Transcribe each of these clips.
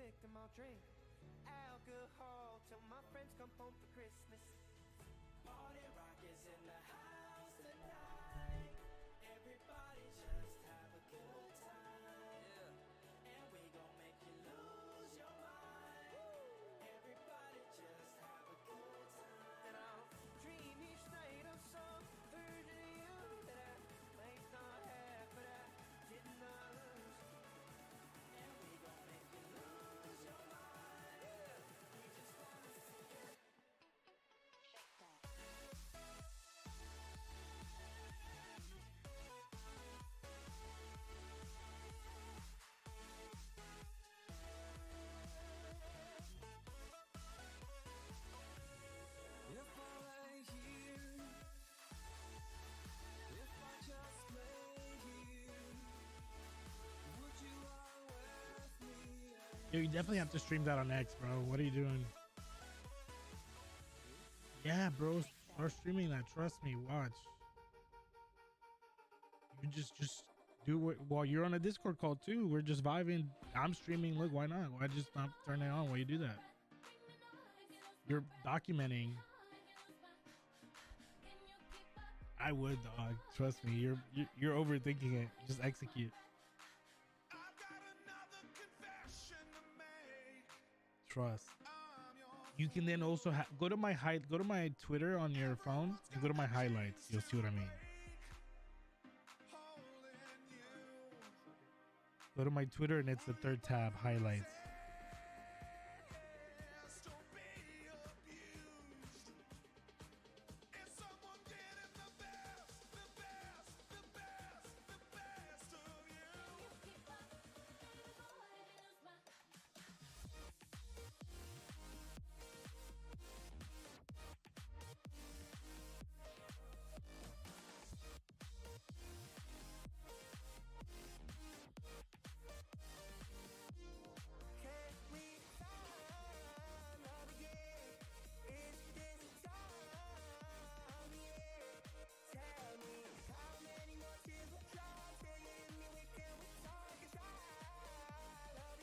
victim, I'll drink alcohol till my friends come home for Christmas. Party rock is in the house tonight. Everybody just have a good time. And we gon' make you lose your mind. Everybody just have a good time. And I'll dream each night of some version of you that I might not have, but I did not lose. And we gon' make you lose your mind. We just wanna see it. If I lay here, if I just lay here, would you lie with me? Yo, you definitely have to stream that on X, bro. What are you doing? Yeah, bro. Start streaming that. Trust me. Watch. You just do it while you're on a Discord call too. We're just vibing. I'm streaming. Look, why not? Why just not turn it on while you do that? You're documenting. I would, dog. Trust me. You're overthinking it. Just execute. Trust. You can then also go to my Twitter on your phone and go to my highlights. You'll see what I mean. Go to my Twitter and it's the third tab, highlights.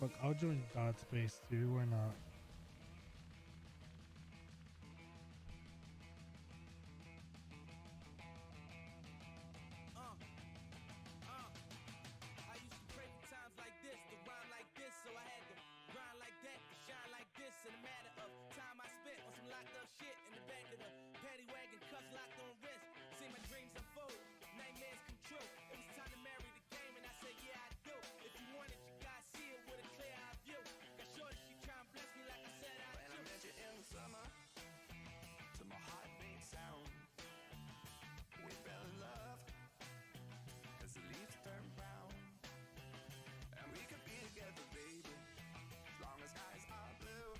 Look, I'll join God Space too. Why not? I used to pray for times like this, to rhyme like this, so I had to grind like that, to shine like this. In a matter of time I spent on some locked up shit in the back of the paddy wagon, cuffs locked on wrist. See my dreams unfold, nightmares come true. It was time to marry the game, and I said, yeah, I do. If you want it, you gotta see it with a clear eye view. Got shorty, she try and bless me like I said I do. When I met you in the summer, to my heartbeat sound, we fell in love as the leaves turn brown. And we could be together, baby, as long as skies are blue.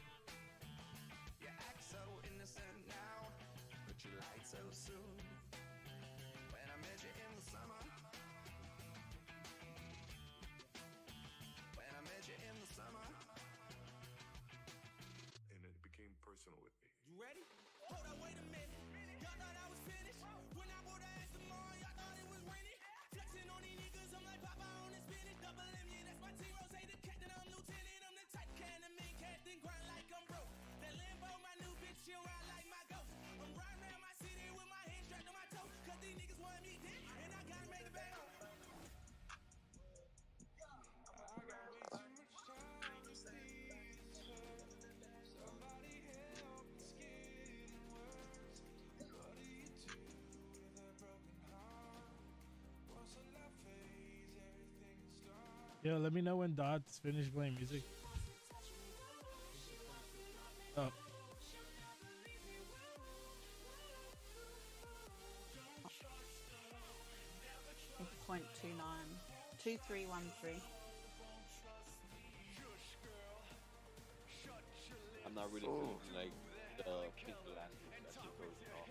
You act so innocent now, but you lied so soon. When I met you in the summer, when I met you in the summer, and it became personal with me. you ready? Hold up, wait a minute. Y'all thought I was finished. When I bought the ass tomorrow, y'all thought it was raining. Flexing on these niggas, I'm like Papa on his spinach. Double M, yeah, that's my team. Rose, the captain, I'm lieutenant. I'm the type can the main captain, grind like I'm broke. That Lambo, my new bitch, she'll ride like my ghost. I'm riding around my city with my hands strapped on my toes. Cause these niggas want me dead, and I gotta make it back home. I got way too much time to see somebody help, it's getting worse. What do you do with a broken heart? Once a love phase, everything starts. Yo, let me know when Dots finish playing music. Oh. 0.29 2313. I'm not really feeling like the people last week that she goes off.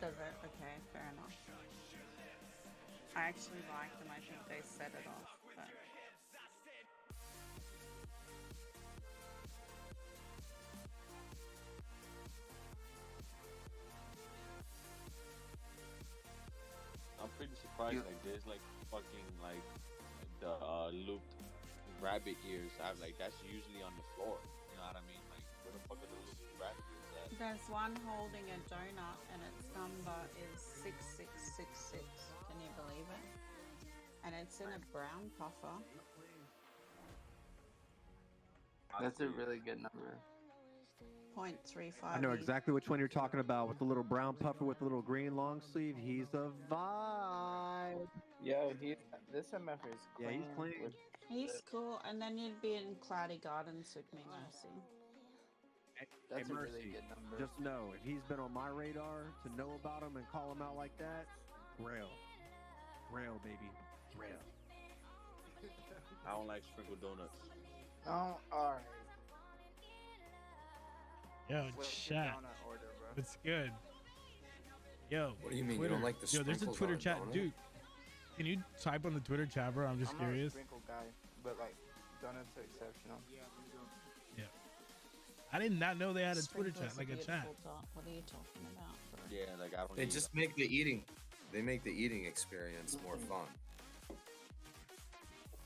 Does it? Okay, fair enough. I actually like them. I think they set it off. But... I'm pretty surprised. Like there's like fucking like the looped rabbit ears. I have like that's usually on the floor. You know what I mean? Like where the fuck are those rabbit ears at? There's one holding a donut and its number is 6666. Can you believe it? And it's in a brown puffer. That's a really good number. 0.35. I know exactly which one you're talking about with the little brown puffer with the little green long sleeve. He's a vibe. Yo, this MF is Yeah, clean. he's clean. He's cool, and then you'd be in Cloudy Gardens with me, Mercy. That's Hey, a Mercy, really good number. just know if he's been on my radar to know about him and call him out like that, Grail, baby, Grail. I don't like sprinkled donuts. Oh, alright. Yo, What's chat. your donut order, bro? It's good. Yo, What do you mean? Twitter. You don't like the Yo, there's a sprinkles Twitter on a chat, donut? dude. Can you type on the Twitter chat, bro? I'm just I'm curious. not a sprinkle guy, but like donuts are exceptional. Yeah. I did not know they had a Twitter Sprinkles chat, like a beautiful chat. dot. What are you talking about, bro? Yeah, like I don't. They use just them. make the eating. They make the eating experience more fun.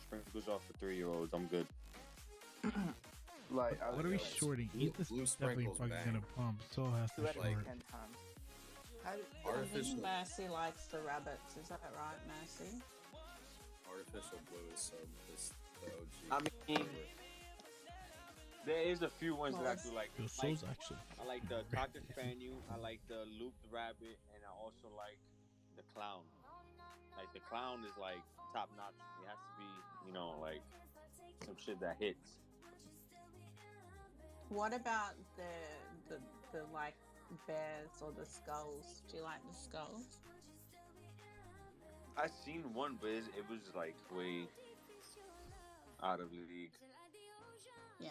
Sprinkles off for 3-year-olds. I'm good. Like, I What was are we like, shorting? blue- Eat this blue definitely sprinkles fucking bang. gonna pump. So has to 2 out of short. 10 times. How do, I Artificial, think Mercy likes the rabbits. Is that right, Mercy? artificial blue is so is the OG. I mean, there is a few ones that I do like. Yo, Like, Soul's actually. I like the cocker spaniel. I like the looped rabbit, and I also like the clown. Like the clown is like top notch. It has to be, you know, like some shit that hits. What about the like bears or the skulls? Do you like the skulls? I seen one, but it was like way out of league. Yeah.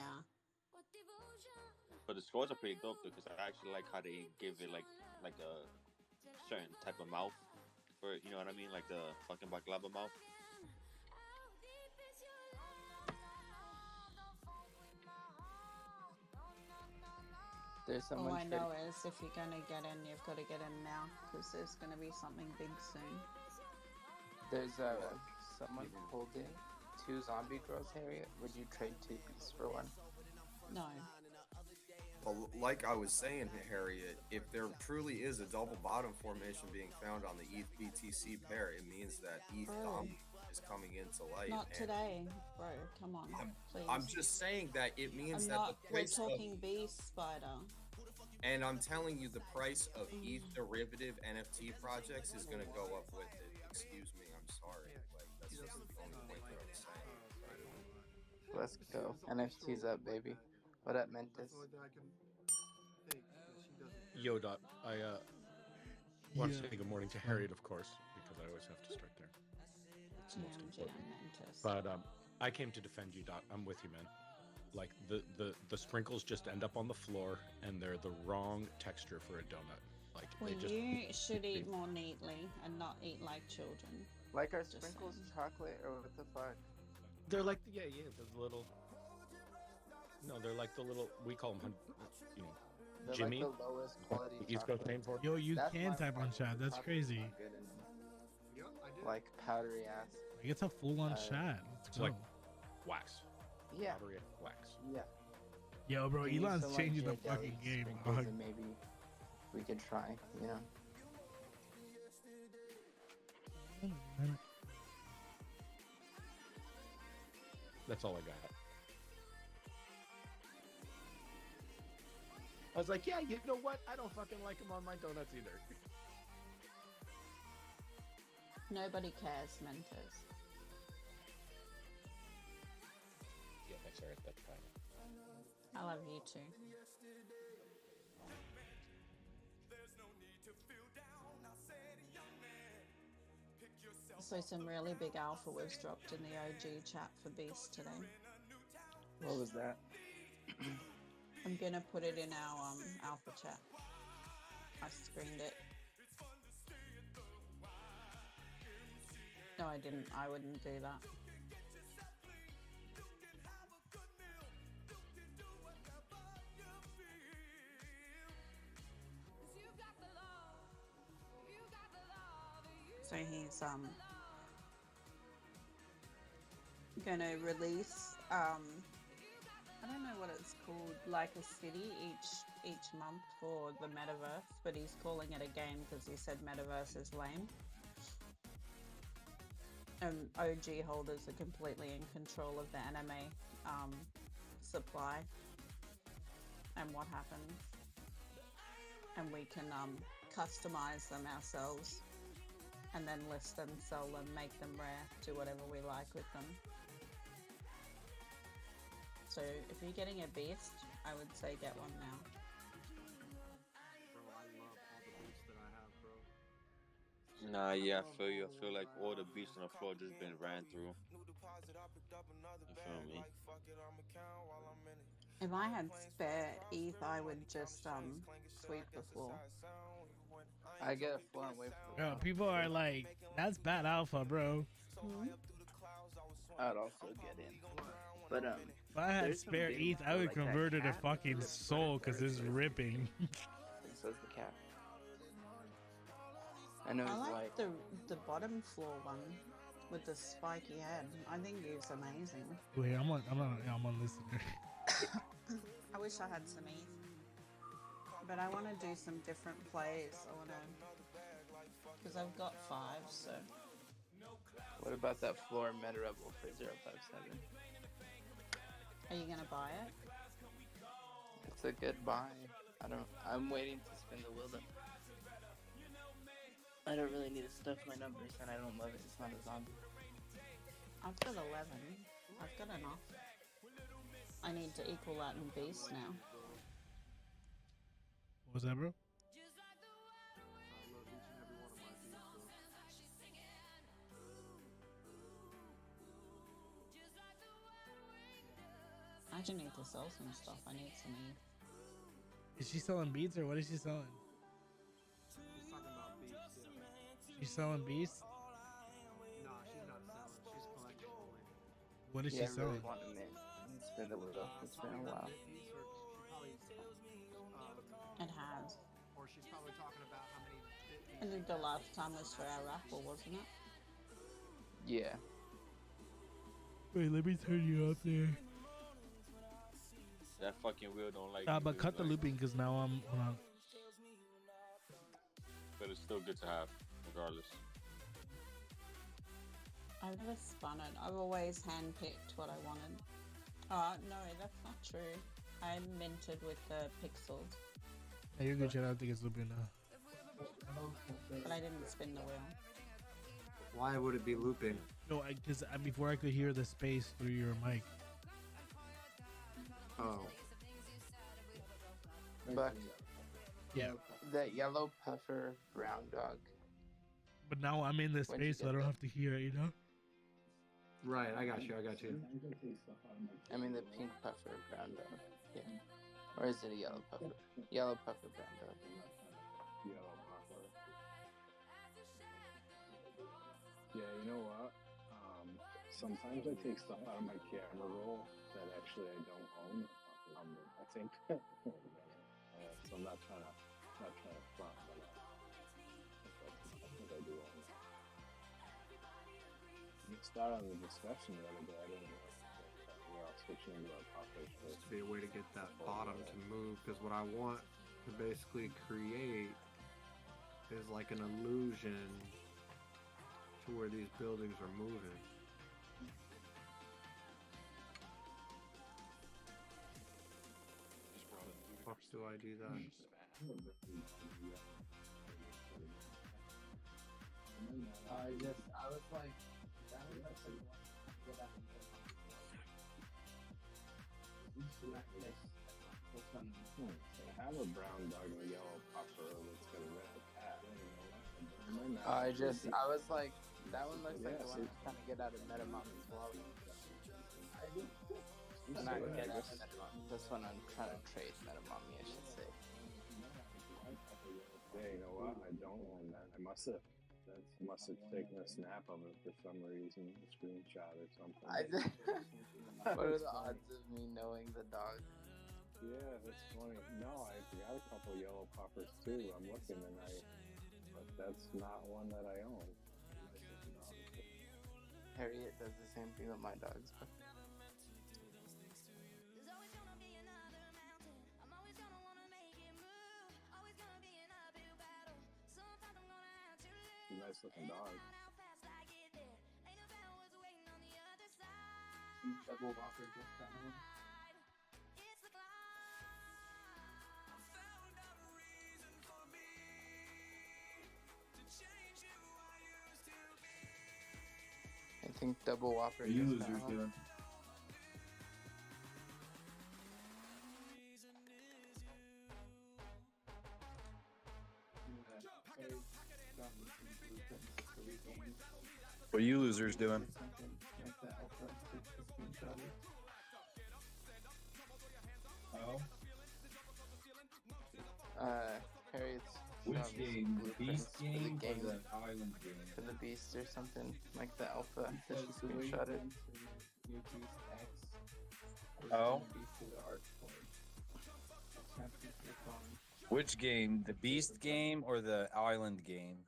But the scores are pretty dope though, because I actually like how they give it like a certain type of mouth for it. You know what I mean? Like the fucking baklava mouth. there's All someone I know is if you're gonna get in, you've got to get in now, because there's gonna be something big soon. There's someone holding 2 zombie girls, Harriet. Would you trade 2 pieces for 1? No. Well, like I was saying, Harriet, if there truly is a double bottom formation being found on the ETH BTC pair, it means that ETH Bro. Dom is coming into light. Not and today, bro. Come on, please. I'm just saying that it means I'm that not. the We're price of, talking beast spider. and I'm telling you, the price of ETH derivative NFT projects is going to go up with it. Excuse me, I'm sorry. Like that's just the only point that I'm saying. Let's go. NFT's up, baby. What up, Mentis? Yo, Dot. I want to Yeah. say good morning to Harriet, of course, because I always have to start there. It's the most GMG important. Mantis. But I came to defend you, Dot. I'm with you, man. Like the sprinkles just end up on the floor, and they're the wrong texture for a donut. Like Well, they just. you should eat more neatly and not eat like children. Like our Just sprinkles saying. chocolate, or what the fuck? They're like the little. No, they're like the little. We call them, you know, They're Jimmy. like the lowest quality East Coast chocolate. name for it. Yo, you That's can why type on sprinkles chat. That's chocolate crazy. is not good in- Like powdery ass. Like, it's a full-on Uh, chat. Let's it's go. like wax. Yeah. Powdery wax. Yeah. Yo, bro, Give me Elon's some, like, changing the Ghirardelli fucking game, sprinkles dog. and maybe we could try, you know. That's all I got. I was like, yeah, you know what? I don't fucking like them on my donuts either. Nobody cares, Mentos. Yeah, thanks, Eric. That's fine. I love you too. So some really big alpha was dropped in the OG chat for Beast today. What was that? I'm gonna put it in our alpha chat. I screened it. No, I didn't. I wouldn't do that. So he's gonna release I don't know what it's called, like a city each month for the metaverse, but he's calling it a game because he said metaverse is lame. And OG holders are completely in control of the anime supply and what happens, and we can customize them ourselves and then list them, sell them, make them rare, do whatever we like with them. So if you're getting a beast, I would say get one now. Bro, I love all the beats that I have, bro. Nah, yeah, I feel you. I feel like all the beats on the floor just been ran through. You feel me? If I had spare ETH, I would just sweep the floor. I get a floor and wait for Bro, people are like, that's bad alpha, bro. I'd also get in. But If I had there's some spare games ETH, I where, would like, that convert it to cat fucking flips soul because better it's first. ripping. And so's the cat. I know I he's like the bottom floor one with the spiky head. I think it's amazing. Wait, I'm on listener. I wish I had some ETH, but I want to do some different plays. I want to, because I've got 5. So What about that floor meta rebel for 057? are you gonna buy it? It's a good buy. I'm waiting to spin the wheel though. I don't really need to stuff my numbers, and I don't love it. It's not a zombie. I've got 11. I've got enough. I need to equal that in beast now. What was that, bro? I love each and every one of my beats, bro. I just need to sell some stuff. I need some ETH. Is she selling beads or what is she selling? He's talking about beats, yeah. She's selling beasts? Nah, she's not selling. She's collecting only. What is Yeah, she I really selling? want to mint. Spin the wheel. It's been a while. Beats, or she probably, It has. or she's probably talking about how many bit I think the last time was for our raffle, wasn't it? Yeah. Wait, let me turn you up there. That fucking wheel don't like. But me, cut the like, looping because now I'm on. But it's still good to have, regardless. I've never spun it. I've always handpicked what I wanted. No, that's not true. I minted with the pixels, Hey, you're good, chat. I don't think it's looping now. but I didn't spin the wheel. Why would it be looping? No, because before I could hear the space through your mic. Oh. But Yeah. that yellow puffer brown dog. But now I'm in this When'd you space, so get I don't that? have to hear it, you know? Right, I got you. I mean the pink puffer brown dog. Yeah. Or is it a yellow puffer? Yellow puffer brown dog. Yellow puffer. Yeah, you know what? Sometimes I take stuff out of my camera roll that actually I don't own. I think. So I'm not trying to front, but I think I do own it. We started on the discussion the other day. I didn't know that we're all switching into our poppers. Just to be a way to get that bottom to move, because what I want to basically create is like an illusion to where these buildings are moving. Fuck do I do that? I was like, that was like I have a brown dog and a yellow puffer that's got a red cat. I was like, that one looks like the one see? that's trying to get out of Metamom's wallet. Not get out of Metamom. This one I'm trying to trade Metamommy, I should say. Yeah, you know what? I don't own that. I must have taken a snap of it for some reason, a screenshot or something. What are the odds of me knowing the dog? Yeah, that's funny. No, I got a couple yellow puffers too. I'm looking but that's not one that I own. Harriet does the same thing with my dogs. nice looking dog. Double Whopper just found. I think Double Whopper What are you just losers found. doing? What are you losers doing? Oh, Harriet's which shown me game? some The blueprints Beast for the game or game, the Island game? for the Beast or something, like the alpha that she Because the way you screenshotted. went to your Beast X is Oh. gonna be to the art point. Which game? The Beast game or the Island game?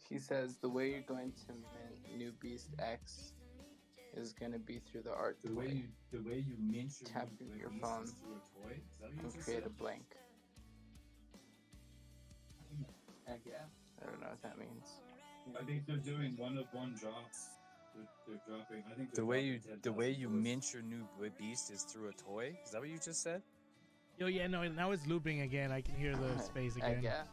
She says the way you're going to mint New Beast X is going to be through the art The way you mint your tap new your Beast phone is through a toy? Is that what you and just create said? a blank. Heck yeah. I don't know what that means. I think they're doing one drops. They're dropping. I think the way you mint your new Beast is through a toy. Is that what you just said? Yo, yeah, no, now it's looping again. I can hear the space I again. guess.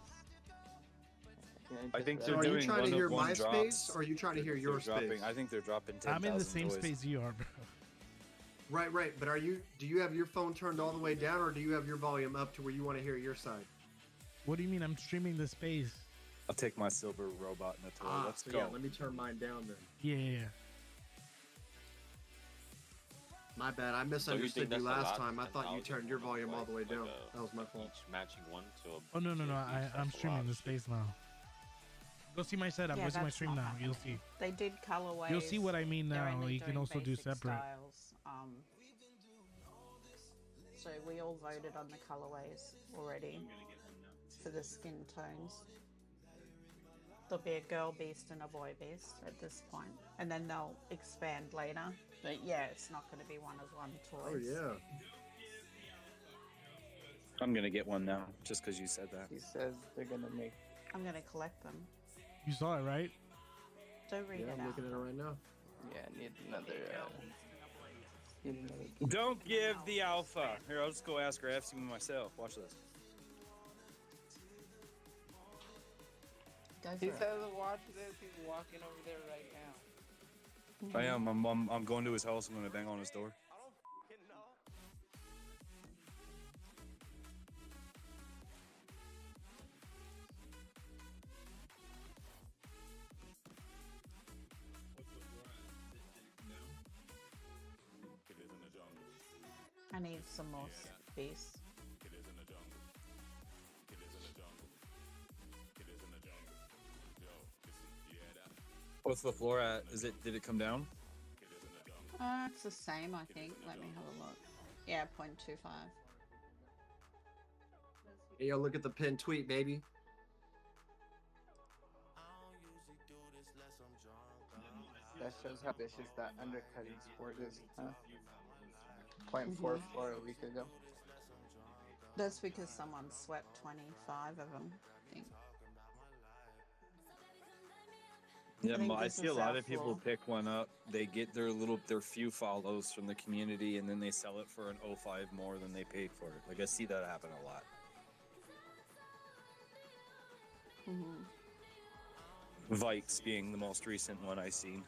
I think So they're are you doing trying to hear my drops. space, or are you trying to hear They're your dropping, space? I think they're dropping 10,000 I'm in the same toys. space you are, bro. Right. But do you have your phone turned all the way down, or do you have your volume up to where you want to hear your side? What do you mean? I'm streaming the space. I'll take my silver robot in the toy. Let's so go. yeah, let me turn mine down then. Yeah. My bad. I So you misunderstood think that's you a last lot? time. I thought you 10,000 turned your volume all the way like down. a- That was my fault. Each matching one to a. Oh no. to a piece, I'm that's a streaming lot the of shit. space now. Go see my setup. Yeah, Go see my that's stream not now. You'll see. They did colorways. You'll see what I mean They're now. only You can doing also do basic separate. styles. So we all voted on the colorways already for the skin tones. There'll be a girl beast and a boy beast at this point, and then they'll expand later. But yeah, it's not going to be one-of-one toys. Oh yeah. I'm gonna get one now, just because you said that. He says they're going to make. I'm going to collect them. You saw it, right? Don't read Yeah, it I'm out. looking at it right now. Yeah, need another. Don't give the alpha. Here, I'll just go ask her FC myself. Watch this. Go for He it. says, watch this. He's walking over there right now. I am. I'm going to his house. I'm gonna bang on his door. I need some more space. What's the floor at? Did it come down? It's the same, I think. Let me have a look. Yeah, 0.25. Hey, yo, look at the pinned tweet, baby. That shows how vicious that undercutting sport is. Huh? 0.4 floor a week ago. That's because someone swept 25 of them, I think. Yeah, I think I this see a is lot our of people floor. pick one up. They get their few follows from the community, and then they sell it for an 0.5 more than they paid for it. Like I see that happen a lot. Vikes being the most recent one I seen.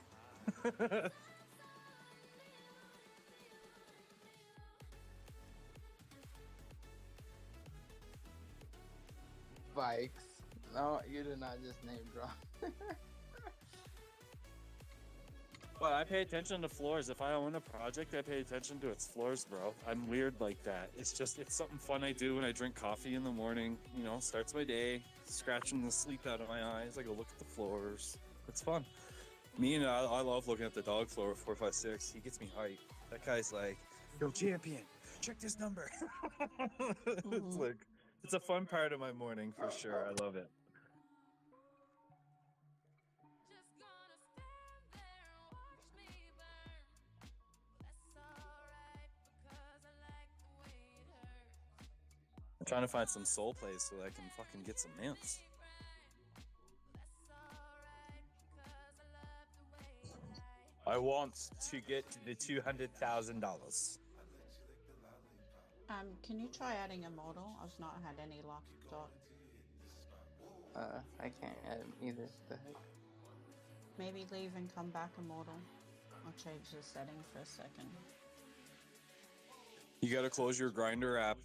Bikes. No, you did not just name drop. Well, I pay attention to floors. If I own a project, I pay attention to its floors, bro. I'm weird like that. It's something fun I do when I drink coffee in the morning. You know, starts my day, scratching the sleep out of my eyes. I go look at the floors. It's fun. I love looking at the dog floor 456. He gets me hyped. That guy's like, yo, champion, check this number. It's like, it's a fun part of my morning for sure. I love it. I'm trying to find some soul plays so that I can fucking get some mints. I want to get to the $200,000. Can you try adding a model? I've not had any luck, Dot. I can't add him either. The heck? Maybe leave and come back a model. I'll change the setting for a second. You got to close your Grinder app.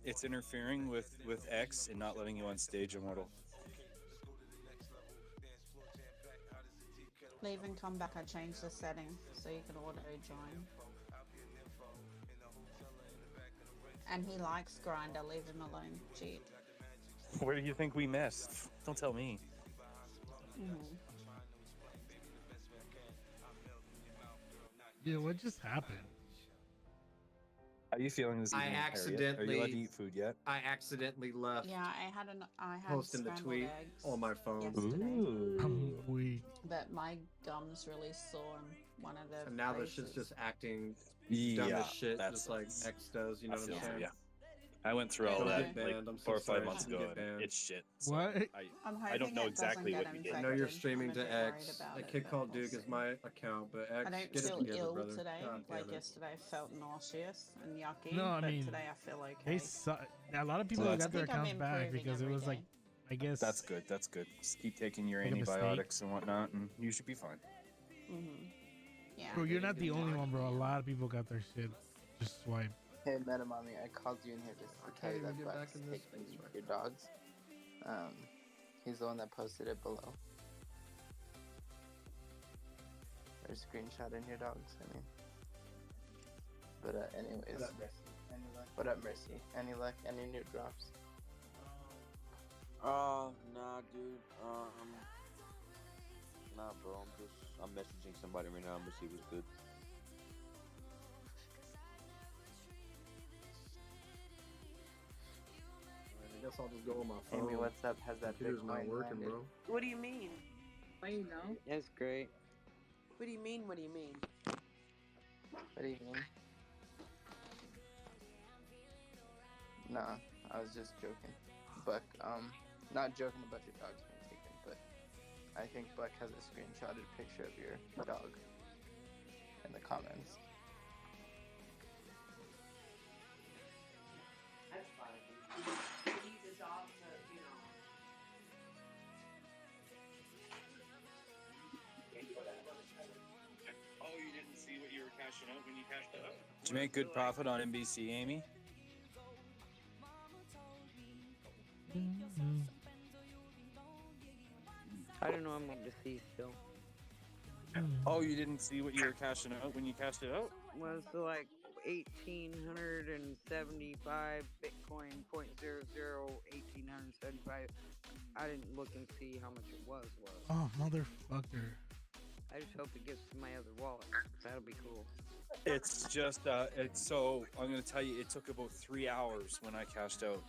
It's interfering with X and not letting you on stage immortal. Leave and come back. I changed the setting so you can auto join. And he likes Grinder. Leave him alone. Cheat. Where do you think we missed? Don't tell me. Yeah, what just happened? How are you feeling this evening, Harriet? Are you allowed to eat food yet? I accidentally left. Yeah, I had Posting the scrambled tweet eggs on my phone. yesterday. But my gums really sore and one of the And now the braces. shit's just acting Yeah, dumb as shit, that's- just like X does. You know I what I'm feel for saying? ya. I went through all Don't that get banned. like I'm so 4 or 5 sorry. months Shouldn't ago. get banned. It's shit. So What? I don't know exactly what we did. I know you're streaming I'm a to bit worried X. about A it, kid but called we'll Duke is see. my account, but X, I don't get it feel together, ill brother. today. God damn Like it. yesterday, I felt nauseous and yucky. No, I but mean, today I feel okay. They a lot of people Well, got their I think I'm accounts back improving because it every was like, day. I guess That's good. That's good. Just keep taking your Make a mistake. antibiotics and whatnot, and you should be fine. Yeah. Bro, you're not the only one, bro. A lot of people got their shit just swiped. Hey, Metamami, I called you in here just to tell you even that get back Buck's in this taking space right your dogs. He's the one that posted it below. Or screenshotting your dogs, I mean. But anyways. What up, Mercy? Any luck? Any new drops? Nah, dude. Nah, bro. I'm messaging somebody right now. I'm gonna see what's good. I guess I'll just go on my phone. Amy, what's up? Has that Computer's not Bitcoin working, landed? bro. What do you mean? Why you know? It's great. What do you mean? What do you mean? What do you mean? Nah, I was just joking. Buck, not joking about your dogs being taken, but I think Buck has a screenshotted picture of your dog in the comments. That's fine. You need the dog to, you know. Oh, you didn't see what you were cashing out when you cashed it out? Did you make good profit on NBC, Amy? I don't know. I'm like deceased still. Oh, you didn't see what you were cashing out when you cashed it out? Was like 1,875 Bitcoin, 0.00 I didn't look and see how much it was. Oh, motherfucker. I just hope it gets to my other wallet. That'll be cool. It's just, so I'm gonna tell you, it took about 3 hours when I cashed out.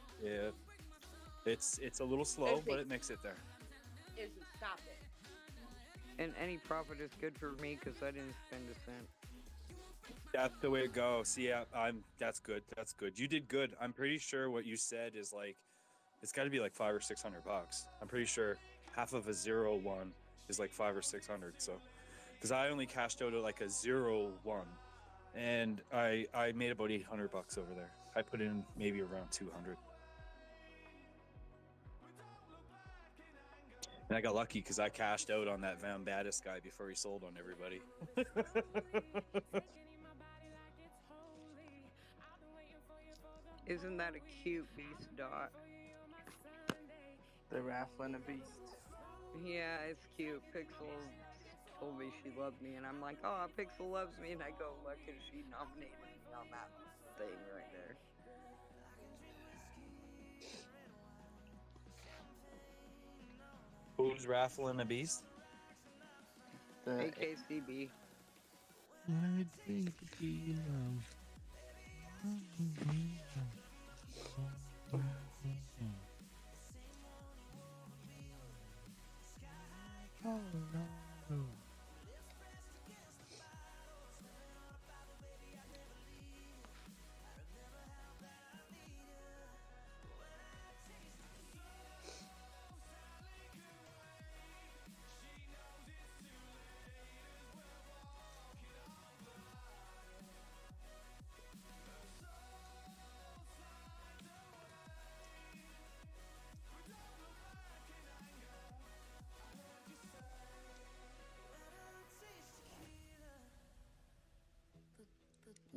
It's a little slow, but it makes it there. Stop it. And any profit is good for me because I didn't spend a cent. That's the way to go. See, yeah, that's good. That's good. You did good. I'm pretty sure what you said is like, it's got to be like $500 or $600. I'm pretty sure half of a 0-1 is like $500 or $600. So, because I only cashed out at like a 0-1, and I made about $800 over there. I put in maybe around 200. And I got lucky because I cashed out on that Van Battis guy before he sold on everybody. Isn't that a cute beast, Dot? The raffling a beast. Yeah, it's cute. Pixel told me she loved me, and I'm like, oh, Pixel loves me, and I go, look, and she nominated me on that thing right there. Who's raffling a beast? The AKCB. I think he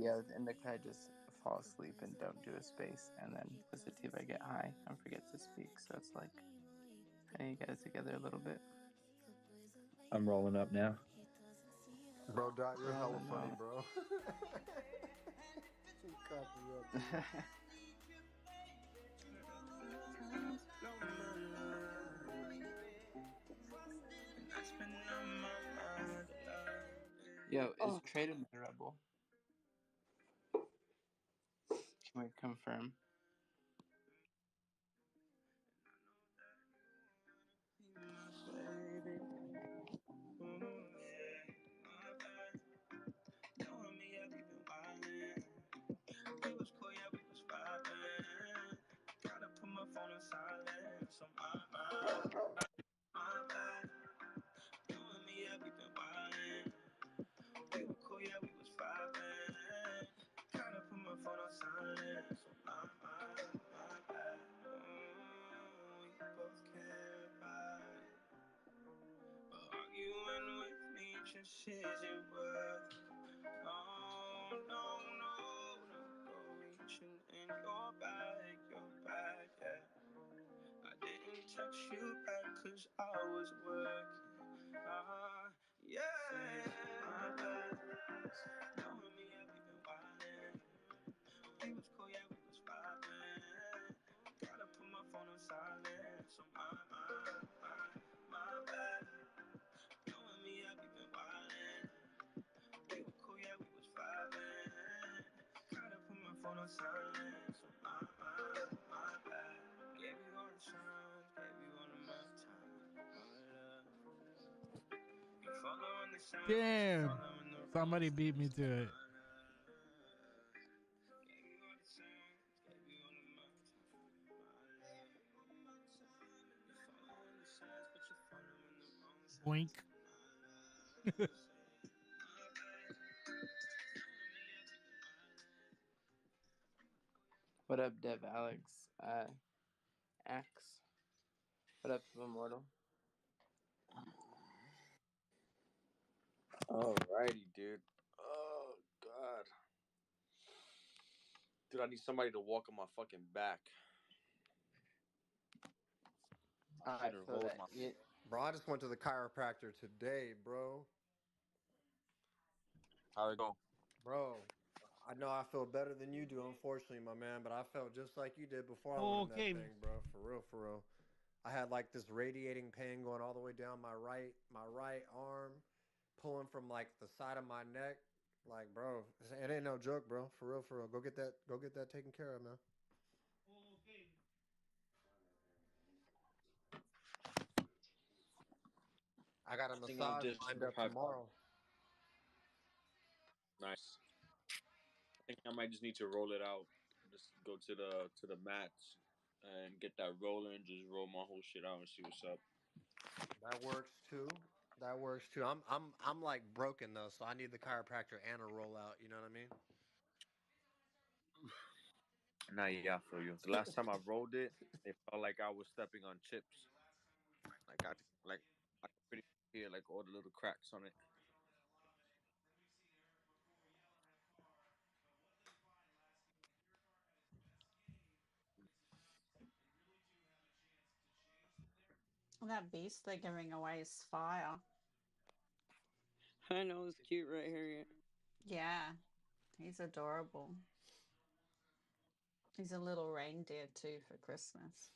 Yeah, in the car, I just fall asleep and don't do a space, and then the sativa get high and forget to speak. So it's like, hey, you get it together a little bit. I'm rolling up now. Bro, Dot, you're hella Rolling, funny, rolling. bro. You crack me up, dude. Yo, is Trade a rebel? Can we confirm? Damn. Somebody beat me to it. Boink. What up, Dev Alex? X. What up, Immortal? Alrighty, dude. Oh God, dude, I need somebody to walk on my fucking back. I feel that. Bro, I just went to the chiropractor today, bro. How'd it go? Bro, I know I feel better than you do, unfortunately, my man, but I felt just like you did before I went in that Okay. thing, bro. For real, for real. I had like this radiating pain going all the way down my right arm, pulling from like the side of my neck. Like, bro, it ain't no joke, bro. For real, for real. Go get that taken care of, man. I got a I think I'll massage just lined up have tomorrow. nice. I think I might just need to roll it out. Just go to the mats and get that roller and just roll my whole shit out and see what's up. That works too. That works too. I'm like broken though, so I need the chiropractor and a rollout. You know what I mean? Nah, yeah, I feel you. The last time I rolled it, it felt like I was stepping on chips. Like I could pretty much hear like all the little cracks on it. That beast they're giving away is fire. I know, it's cute right here. Yeah, he's adorable. He's a little reindeer too for Christmas.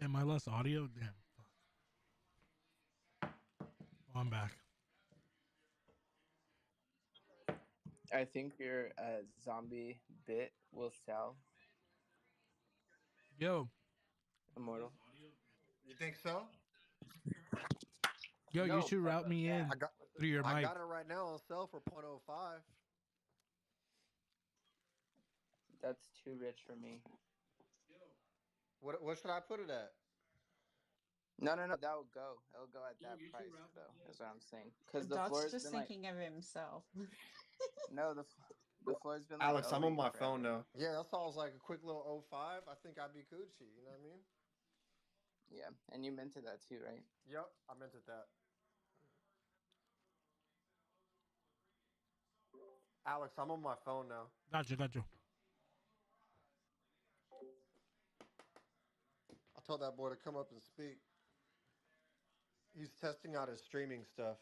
Am I lost audio? Damn. Fuck. Oh, I'm back. I think your zombie bit will sell. Yo. Immortal. You think so? Yo, you No, should fuck route me that. in through your I mic. got it right now on sale for 0.05. That's too rich for me. What should I put it at? No, that will go. It'll go at that price, though. Is what I'm saying. Because the Dot's floor's just been like, thinking of himself. no, the floor's been like Alex, I'm on overheat my forever. phone now. Yeah, that sounds like a quick little 05. I think I'd be Gucci. You know what I mean? Yeah, and you minted that too, right? Yep, I minted that. Alex, I'm on my phone now. Gotcha. I told that boy to come up and speak. He's testing out his streaming stuff.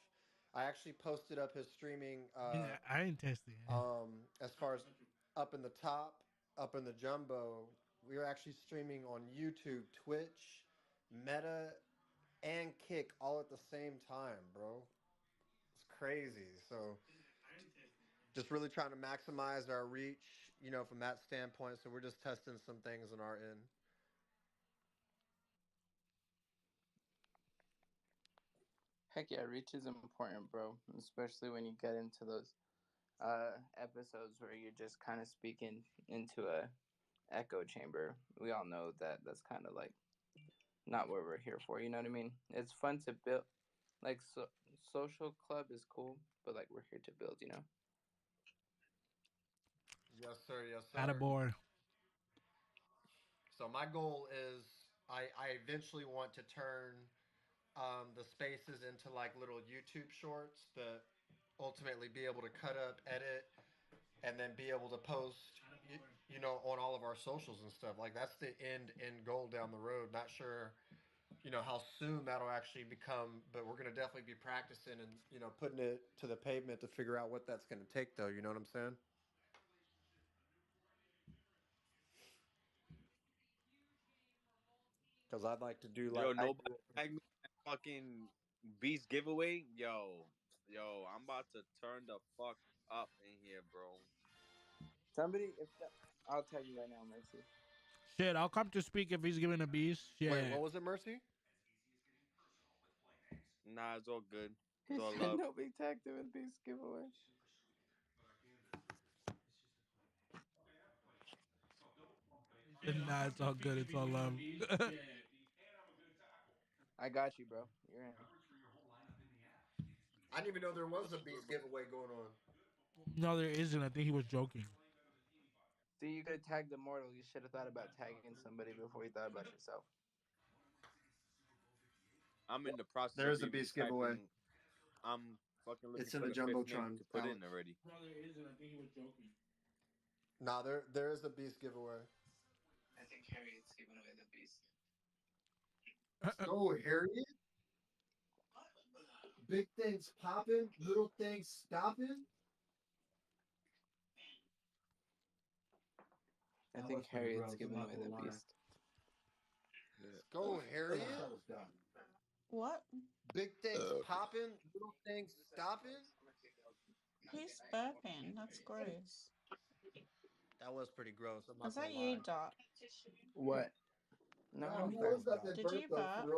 I actually posted up his streaming. I ain't testing. As far as up in the top, up in the jumbo, we are actually streaming on YouTube, Twitch, Meta, and Kick all at the same time, bro. It's crazy. So just really trying to maximize our reach, from that standpoint. So we're just testing some things on our end. Heck yeah, reach is important, bro. Especially when you get into those episodes where you're just kind of speaking into a echo chamber. We all know that that's kind of like not what we're here for. You know what I mean? It's fun to build. Like social club is cool, but like we're here to build. Yes, sir. Yes, sir. Attaboy. So my goal is I eventually want to turn the spaces into like little YouTube shorts that ultimately be able to cut up, edit, and then be able to post, on all of our socials and stuff. Like that's the end goal down the road. Not sure, how soon that'll actually become, but we're gonna definitely be practicing and putting it to the pavement to figure out what that's gonna take, though. You know what I'm saying? Because I'd like to do like Yo, nobody tag me in that fucking beast giveaway. Yo, I'm about to turn the fuck up in here, bro. Somebody, I'll tell you right now, Mercy. Shit, I'll come to speak if he's giving a beast. Shit. Wait, what was it, Mercy? Nah, it's all good. He It's all said love. nobody tagged him in beast giveaway. Nah, it's all good. It's all love. I got you, bro. You're in. I didn't even know there was a beast giveaway going on. No, there isn't. I think he was joking. See, you could have tagged Immortal. You should have thought about tagging somebody before you thought about yourself. I'm in the process There of is a beast giveaway. I'm fucking looking It's in for the the fifth name Jumbotron, to put Alex. in already. No, there isn't. I think he was joking. Nah, there is a beast giveaway. I think Harriet's giving away the beast. Go, Harriet. Big things popping, little things stopping. I think Harriet's giving away the beast. Go, Harriet. What? Big things popping, little things stopping. Who's burping? That's gross. That was pretty gross. I'm not Is that gonna you, lie. Dot? What? No, Who was that Did you burp?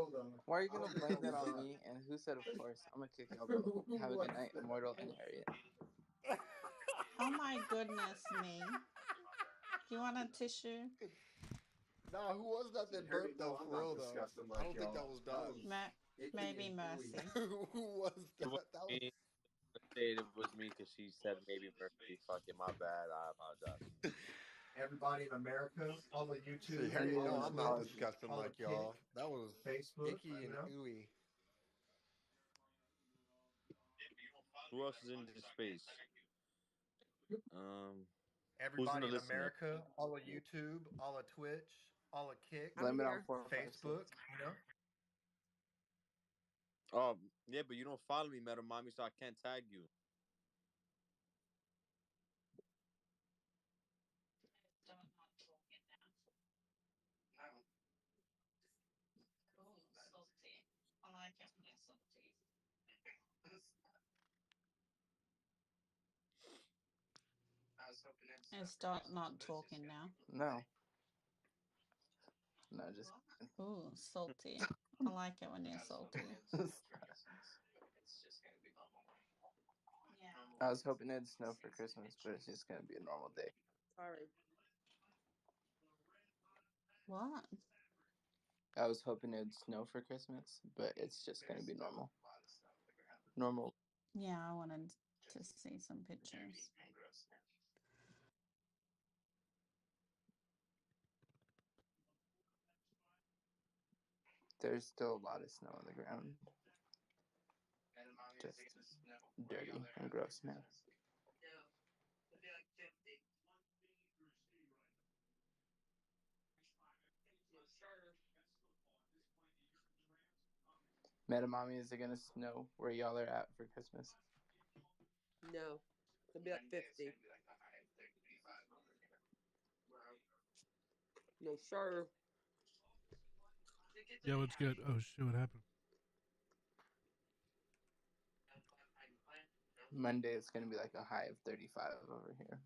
Why are you gonna blame that on me? And who said, of course? I'm gonna kick y'all both. Have a good night, Immortal and Harriet. Oh my goodness me. Do you want a tissue? Nah, who was that burped though? For real though, I don't think that was Dot. Maybe Mercy. Who was It was that? That was. me. I said it was me because she said maybe Mercy. Fucking my bad. I apologize. Everybody in America, all the YouTube. See, Harriet, no, Immortal's I'm not apology. disgusting like y'all. That was Facebook, icky and ooey. Who else is in this space? Who's Everybody in the in listener? America, all of YouTube, all of Twitch, all of Kick, Blame it on 4 or 5 Facebook, Oh, yeah, but you don't follow me, Metal Mommy, so I can't tag you. Is Dot not talking now? No. No, just kidding. Ooh, salty. I like it when you're salty. I was hoping it'd snow for Christmas, but it's just gonna be a normal day. Sorry. What? I was hoping it'd snow for Christmas, but it's just gonna be normal. Normal. Yeah, I wanted to see some pictures. There's still a lot of snow on the ground. Just dirty and gross now. Metamami, is it gonna snow where y'all are at for Christmas? No, it'll be like 50. No, sir. Yeah, what's good? Oh shit, what happened? Monday it's gonna be like a high of 35 over here.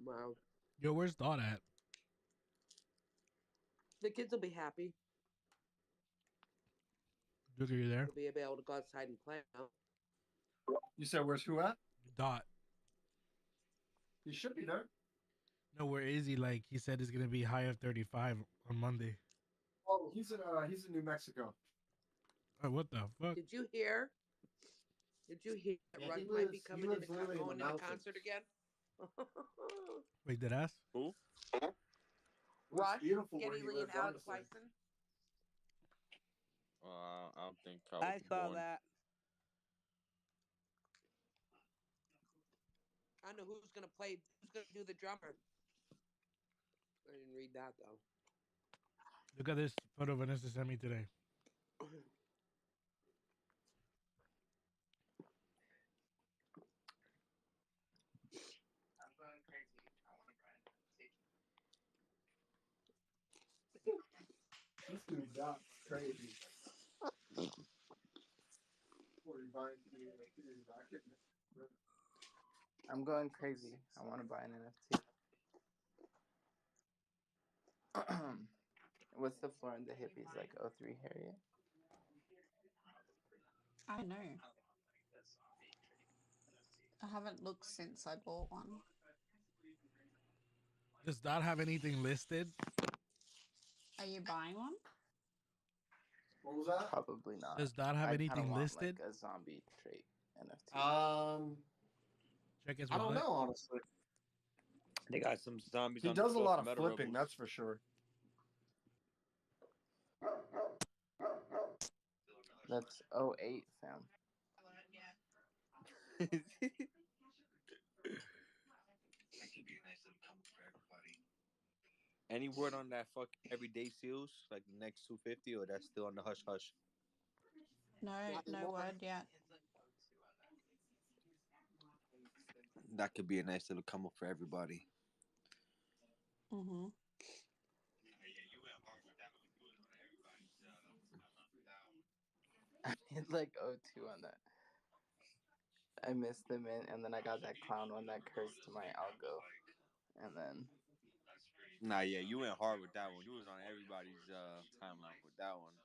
Wow. Yo, where's Dot at? The kids will be happy. Duke, are you there? They'll be able to go outside and play now. You said where's who at? Dot. He should be there. No, where is he? Like he said, it's gonna be high of 35 on Monday. Oh, he's in New Mexico. Oh, what the fuck? Did you hear? Did you hear that Yeah, Russ he might be lives- he coming lives into literally in the going to the mountains. concert again? Wait, did ask? Who? Rush, beautiful where Geddy he Lee, lives, and Alex honestly. Lyson. I don't think I I was saw born. that. I know who's gonna play. Who's gonna do the drummer? I didn't read that though. Look at this photo Vanessa sent me today. This dude got crazy. I'm going crazy. I want to buy an NFT. What's the floor in the hippies like? 03 Harriet? I know. I haven't looked since I bought one. Does Dot have anything listed? Are you buying one? What was that? Probably not. Does Dot have I kinda anything want, listed? like a zombie trait NFT. Check his I don't wallet. know, honestly. They got some zombies He on does the a floor lot for of Meta flipping, Rebels. that's for sure. That's 08, fam. Any word on that fucking everyday seals, like the next 250, or that's still on the hush hush? No, no word yet. That could be a nice little come up for everybody. Mm-hmm. It's like 02 on that. I missed the mint, and then I got that clown one that cursed my algo. And then Nah, yeah, you went hard with that one. You was on everybody's timeline with that one.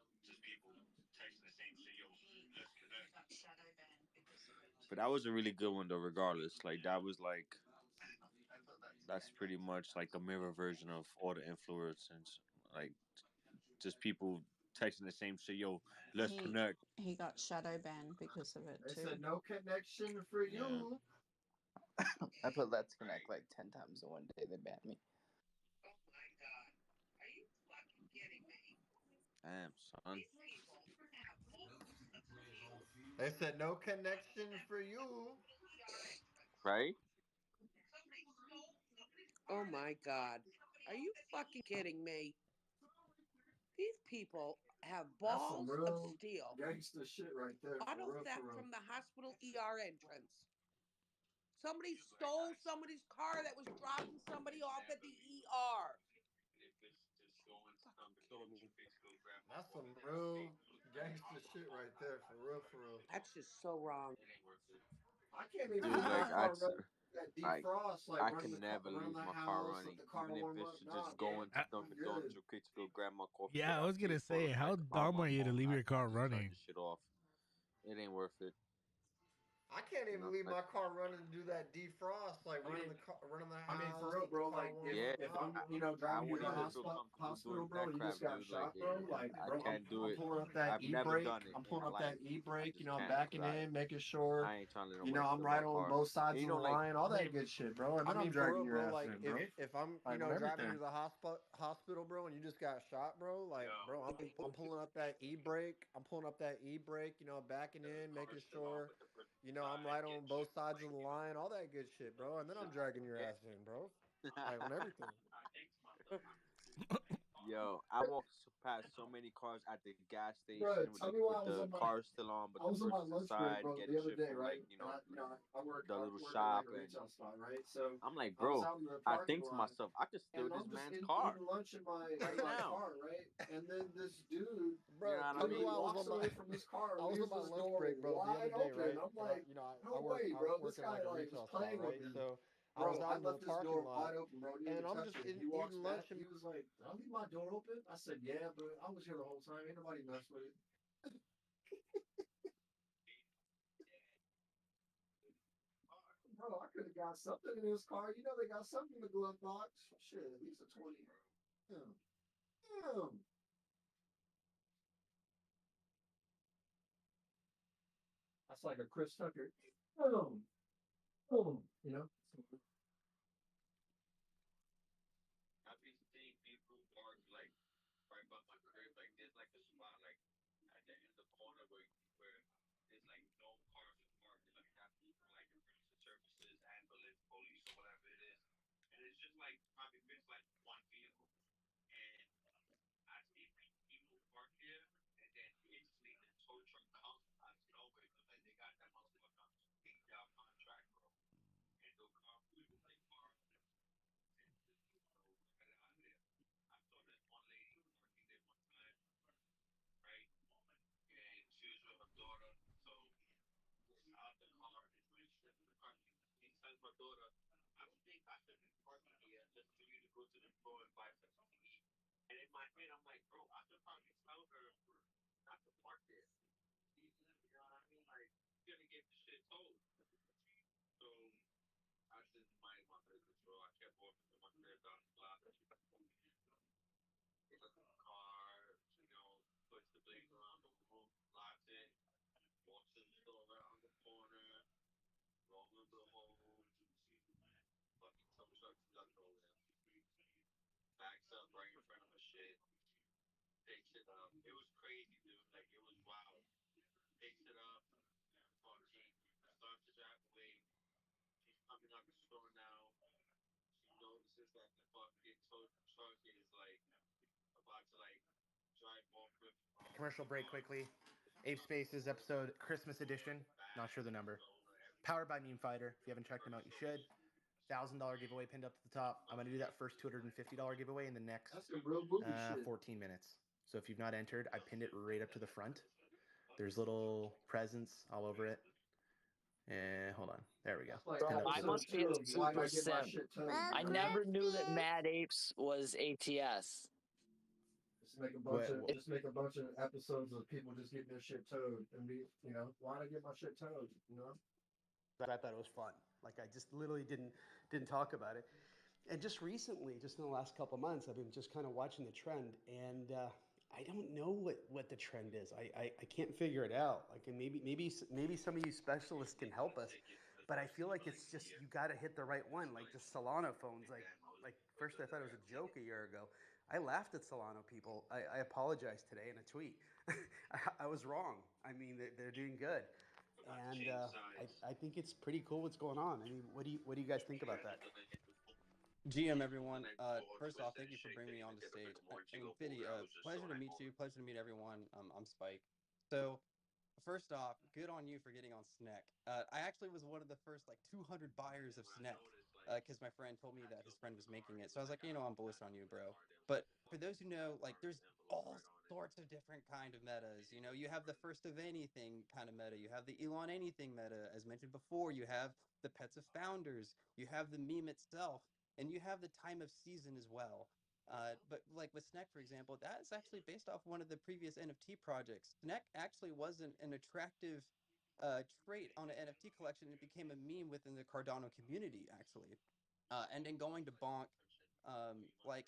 But that was a really good one, though. Regardless, like that was like that's pretty much like a mirror version of all the influencers, like just people texting the same shit. Yo, let's connect. He got shadow banned because of it They too. said no connection for you. I put Let's Connect like 10 times in one day. They banned me. Damn, son. They said no connection for you. Right? Oh my God. Are you fucking kidding me? These people have That's some balls of real steel. gangster shit right there. Auto For real, theft for real. from the hospital ER entrance. Somebody stole somebody's car that was dropping somebody off at the ER. That's some real gangster shit right there. For real, for real. That's just so wrong. I can't even Dude, get my like car running. That defrost, like I run can the never run lose the my car house, running, let the car even if warm it's up. just Nah, going to I'm Dunkin' good. Donuts real quick to go grab my coffee. Yeah, I was gonna say, how dumb are you to leave your car running? Shit off. It ain't worth it. I can't even leave my car running to do that defrost, like running running the house. I mean, for real, bro. Like, if I'm, I driving you to wouldn't the even feel comfortable hospital, doing bro, that you crap, just got dude. shot, Like, bro. Like, I bro, can't do I'm it. pulling up that I've never e-brake. done it I'm in pulling my up that life. e-brake. I just I'm can't. backing in, making sure. I ain't trying to let nobody I'm steal my right on car. both sides And, of the line, all that good shit, bro. And I then I'm mean, for dragging real, your bro. ass Like, in, bro. if I'm, Like, on driving you everything. to the hospital, bro, and you just got shot, bro. Like, bro, I'm pulling up that e-brake. I'm pulling up that e-brake. Backing in, making sure, I'm right on both sides of the line, all that good shit, bro. And then I'm dragging your ass in, bro. Like on everything. Yo, I walked past so many cars at the gas station Bro, with tell the, me why with the cars still on, but I the was on my person's lunch break, inside bro, getting the other shit day, from right? like I work the little at shop, like a and retail spot, right? So I'm like, I was bro, out in the I parking think to lot, myself, I could steal and this I'm just man's car eating lunch in my right now. car, right? And then this dude, Bro, You know what I tell me mean? why I was walks on my away from his car, I was on leaves my his lunch door break, bro, the other wide day, open. right? I'm And like, I no work way, I bro. work This in guy like a like was retail spot, playing with right? me, So I was bro. out I in the left his parking door lot, wide open, bro. Didn't and even I'm touch just it. He walks eating back. lunch, and He was like, "Did I leave my door open?" I said, "Yeah, but I was here the whole time. Ain't nobody mess with it." Bro, I could have got something in his car. They got something in the glove box. Shit, at least a 20. Damn. Damn. That's like a Chris Tucker. Boom. Boom. I've been seeing people park like right by my crib, like there's like a spot like at the end of the corner where there's like no cars are parked. They like have people like emergency services, ambulance, police, or whatever it is, and it's just like probably fits like one vehicle. And I see people park here, and then instantly the tow truck comes out of nowhere because like they got that motherfucker on a 8-year contract, bro, and they'll come through with like cars. I saw this one lady working there one time, right? And she was with her daughter. So out the car, and when she steps in the car, she tells my daughter, "I don't think I should be parking here just for you to go to the store and buy something to eat." And in my head, I'm like, bro, I should probably tell her not to park there. You know what I mean? Like, you're gonna get the shit towed. So I just minded my business, bro. I kept walking to my crib down the block. Pick up the car, puts the blazer on the roof, locks it, walks to the store around the corner, rolls the hole, fucking tow truck stuck over there. Backs up right in front of my shit, picks it up. It was crazy, dude. Like, it was wild. Picks it up, fucking starts to drive away. She's coming out the store now. She notices that the fucking tow truck is like about to like drive off with Commercial break quickly. Ape Spaces episode Christmas edition. Not sure the number. Powered by Meme Fighter. If you haven't checked them out, you should. $1,000 giveaway pinned up to the top. I'm going to do that first $250 giveaway in the next 14 minutes. So if you've not entered, I pinned it right up to the front. There's little presents all over it. And hold on. There we go. Bro, I must be a super simp. I never knew that Mad Apes was ATS. Just make a bunch of episodes of people just getting their shit towed and be, why'd I get my shit towed, I thought it was fun. Like I just literally didn't talk about it. And just recently, just in the last couple of months, I've been just kind of watching the trend, and I don't know what the trend is. I can't figure it out. Like, and maybe some of you specialists can help us, but I feel like it's just you got to hit the right one. Like the Solana phones. Like first I thought it was a joke a year ago. I laughed at Solana people. I apologize today in a tweet. I was wrong. I mean, they're doing good. And I think it's pretty cool what's going on. I mean, what do you guys think about that? GM everyone. First off, thank you for bringing me on the stage. And Fiddy, pleasure to meet you. Pleasure to meet everyone. I'm Spike. So, first off, good on you for getting on Sneck. I actually was one of the first 200 buyers of Sneck because my friend told me that his friend was making it. So I was like, I'm bullish on you, bro. But for those who know, there's all sorts of different kind of metas. You have the first of anything kind of meta. You have the Elon anything meta, as mentioned before. You have the pets of founders. You have the meme itself. And you have the time of season as well. But like with Sneck, for example, that is actually based off one of the previous NFT projects. Sneck actually wasn't an attractive trait on an NFT collection. It became a meme within the Cardano community, actually. And then going to Bonk, like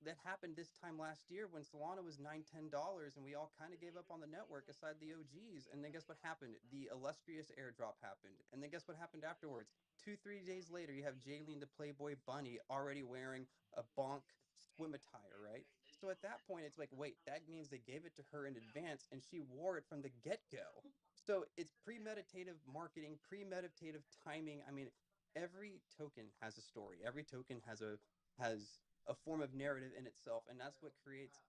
that happened this time last year when Solana was $9-10, and we all kind of gave up on the network aside the OGs. And then guess what happened? The illustrious airdrop happened. And then guess what happened afterwards? 2-3 days later, you have Jaylene the Playboy Bunny already wearing a Bonk swim attire, right? So at that point, it's like, wait, that means they gave it to her in advance and she wore it from the get-go. So it's premeditative marketing, premeditative timing. I mean, every token has a story. Every token has a form of narrative in itself, and that's what creates,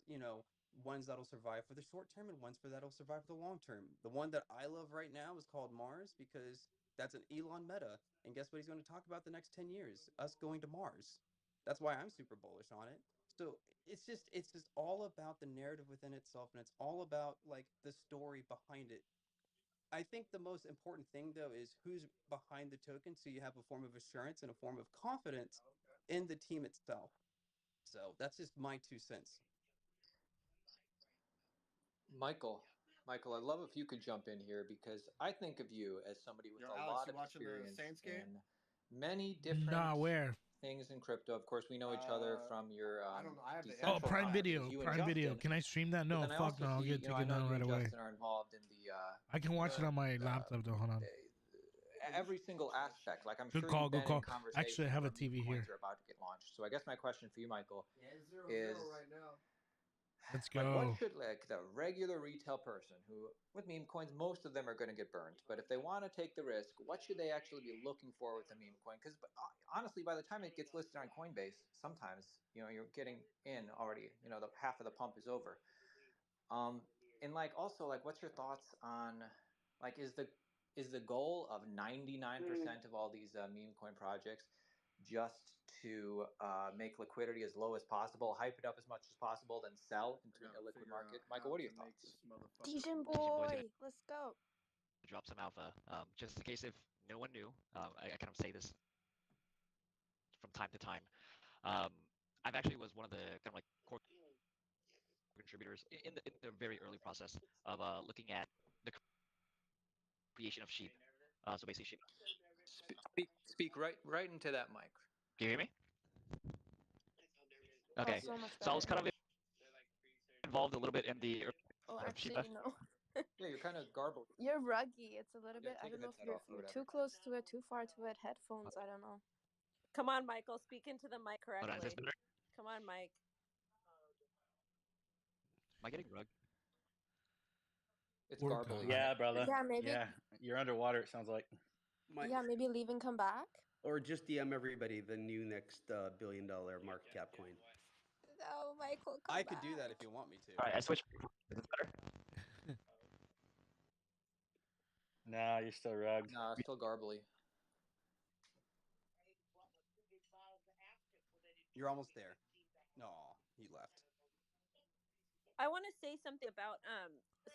ones that'll survive for the short term and ones that'll survive for the long term. The one that I love right now is called Mars because that's an Elon meta, and guess what he's going to talk about the next 10 years? Us going to Mars. That's why I'm super bullish on it. So it's just all about the narrative within itself, and it's all about like the story behind it. I think the most important thing though is who's behind the token, so you have a form of assurance and a form of confidence in the team itself. So that's just my 2 cents. Michael, I'd love if you could jump in here because I think of you as somebody with Yo, a Alex, lot you of watching the experience Saints game? in many different Nah, where? things in crypto. Of course, we know each other from your I don't know. I have the Oh, decentralized Prime practices, Video. you and Prime Video. Justin. Can I stream that? But No, then I fuck also no. I'll see, get I taken know down you right and away. Justin are involved in the I can watch it on my laptop though. Hold on. every single aspect. Like I'm Good sure call. you've Good been in call. Actually, I conversations have a where meme TV coins here. are about to get launched. So I guess my question for you, Michael, Yeah, it's 0-0 is right now. Let's like what go. should like the regular retail person who with meme coins, most of them are going to get burned, but if they want to take the risk, what should they actually be looking for with a meme coin? Because honestly, by the time it gets listed on Coinbase, sometimes you're getting in already, the half of the pump is over. And like also like what's your thoughts on like is the goal of 99% of all these meme coin projects just to make liquidity as low as possible, hype it up as much as possible, then sell into an illiquid market? Michael, what are your thoughts? Dejin boy, let's go. Drop some alpha. Just in case if no one knew, I kind of say this from time to time. Um, I've actually was one of the kind of like core contributors in the very early process of looking at the creation of sheep. So basically sheep. Speak right into that mic. Can you hear me? Oh, Okay. so much So I was better. kind of involved a little bit in the Oh, of actually, Shiba. no. Yeah, you're kind of garbled. You're ruggy. It's a little Yeah, bit. I take don't your know if headset you're off or whatever. too close to it, too far to it. Headphones. I don't know. Come on, Michael. Speak into the mic Hold on, is this correctly. better? Come on, Mike. Am I getting rugged? It's Poor garbly. guy. Yeah, brother. Yeah, maybe. Yeah, you're underwater. It sounds like. Yeah, maybe leave and come back. Or just DM everybody the new next $1 billion market cap coin. No, Michael, come I could do back. that if you want me to. All right, I switched. Is this better? No, you're still rugged. No, still garbly. You're almost there. No, he left. I want to say something about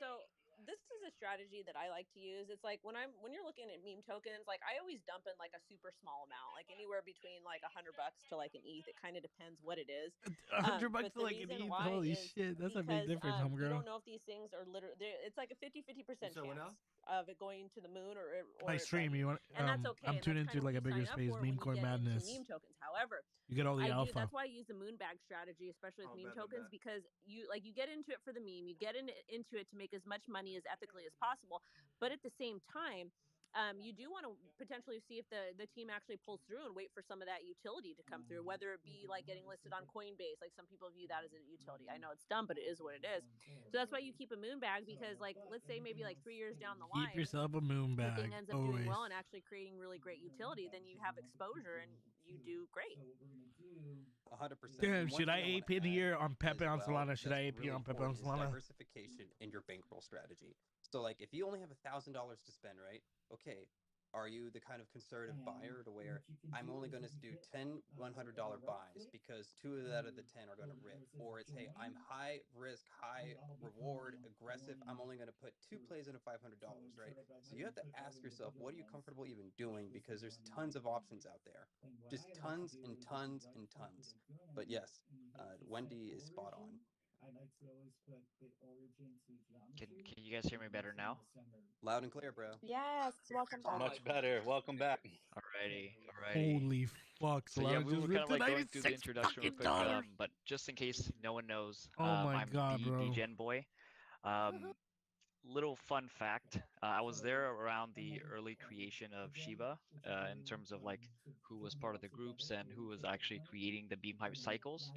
so this is a strategy that I like to use. It's like when you're looking at meme tokens, like I always dump in like a super small amount, like anywhere between like $100 to like an ETH. It kind of depends what it is. $100 But for the like an reason ETH. why Holy is shit, that's a big because difference, you homegirl. don't know if these things are literally. It's like a 50% So what chance now? of it going to the moon or My stream. like, You want? and that's okay. I'm And tuned that's into kind of like what a you bigger sign up space. for Meme when you coin get into madness. meme tokens. However, You get all the alpha. That's why I use the moon bag strategy, especially with meme tokens, because you get into it for the meme, you get into it to make as much money as ethically as possible, but at the same time, you do want to potentially see if the team actually pulls through and wait for some of that utility to come through, whether it be like getting listed on Coinbase. Like some people view that as a utility. I know it's dumb, but it is what it is. So that's why you keep a moon bag, because like let's say maybe like 3 years down the line, Keep yourself a moon the bag. thing ends up Always. doing well and actually creating really great utility, then you have exposure and you do great. 100%. Damn, And one should I thing wanna ape in add here on Pepe as on well Solana? Should that's I ape here really on Pepe on important is Solana? diversification in your bankroll strategy. So like if you only have $1,000 to spend, right? Okay, are you the kind of conservative buyer to where I'm only going to do 10 $100 buys because 2 out of the 10 are going to rip? Or it's, hey, I'm high risk, high reward, aggressive. I'm only going to put 2 plays into $500, right? So you have to ask yourself, what are you comfortable even doing? Because there's tons of options out there. Just tons and tons and tons. But yes, Wendy is spot on. Can you guys hear me better now? Loud and clear, bro. Yes, welcome back. Much better. Welcome back. Alrighty. Holy fuck, So yeah, Solana we just were kind ripped of to like going through the 96 introduction real fucking quick, dollars. but just in case no one knows, Oh my I'm god, the bro. DGen boy. Little fun fact, I was there around the early creation of Shiba, in terms of like who was part of the groups and who was actually creating the beam pipe cycles.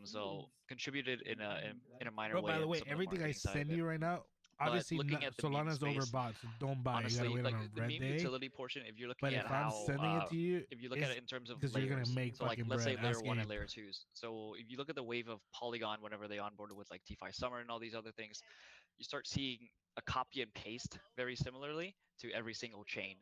So contributed in a minor Bro, by way the in way, some of the everything I marketing side of send it. you right now, But obviously looking at the meme Solana's space, overbought, so don't buy it. You gotta honestly, wait on like a the red meme day. utility portion, if you're looking But at if I'm how, sending it to you, if you look at it's it in terms of because you're gonna layers, make so like fucking let's say bread. layer Ask one and Abe. layer twos. So if you look at the wave of Polygon, whenever they onboarded with like DeFi Summer and all these other things, you start seeing a copy and paste very similarly to every single chain.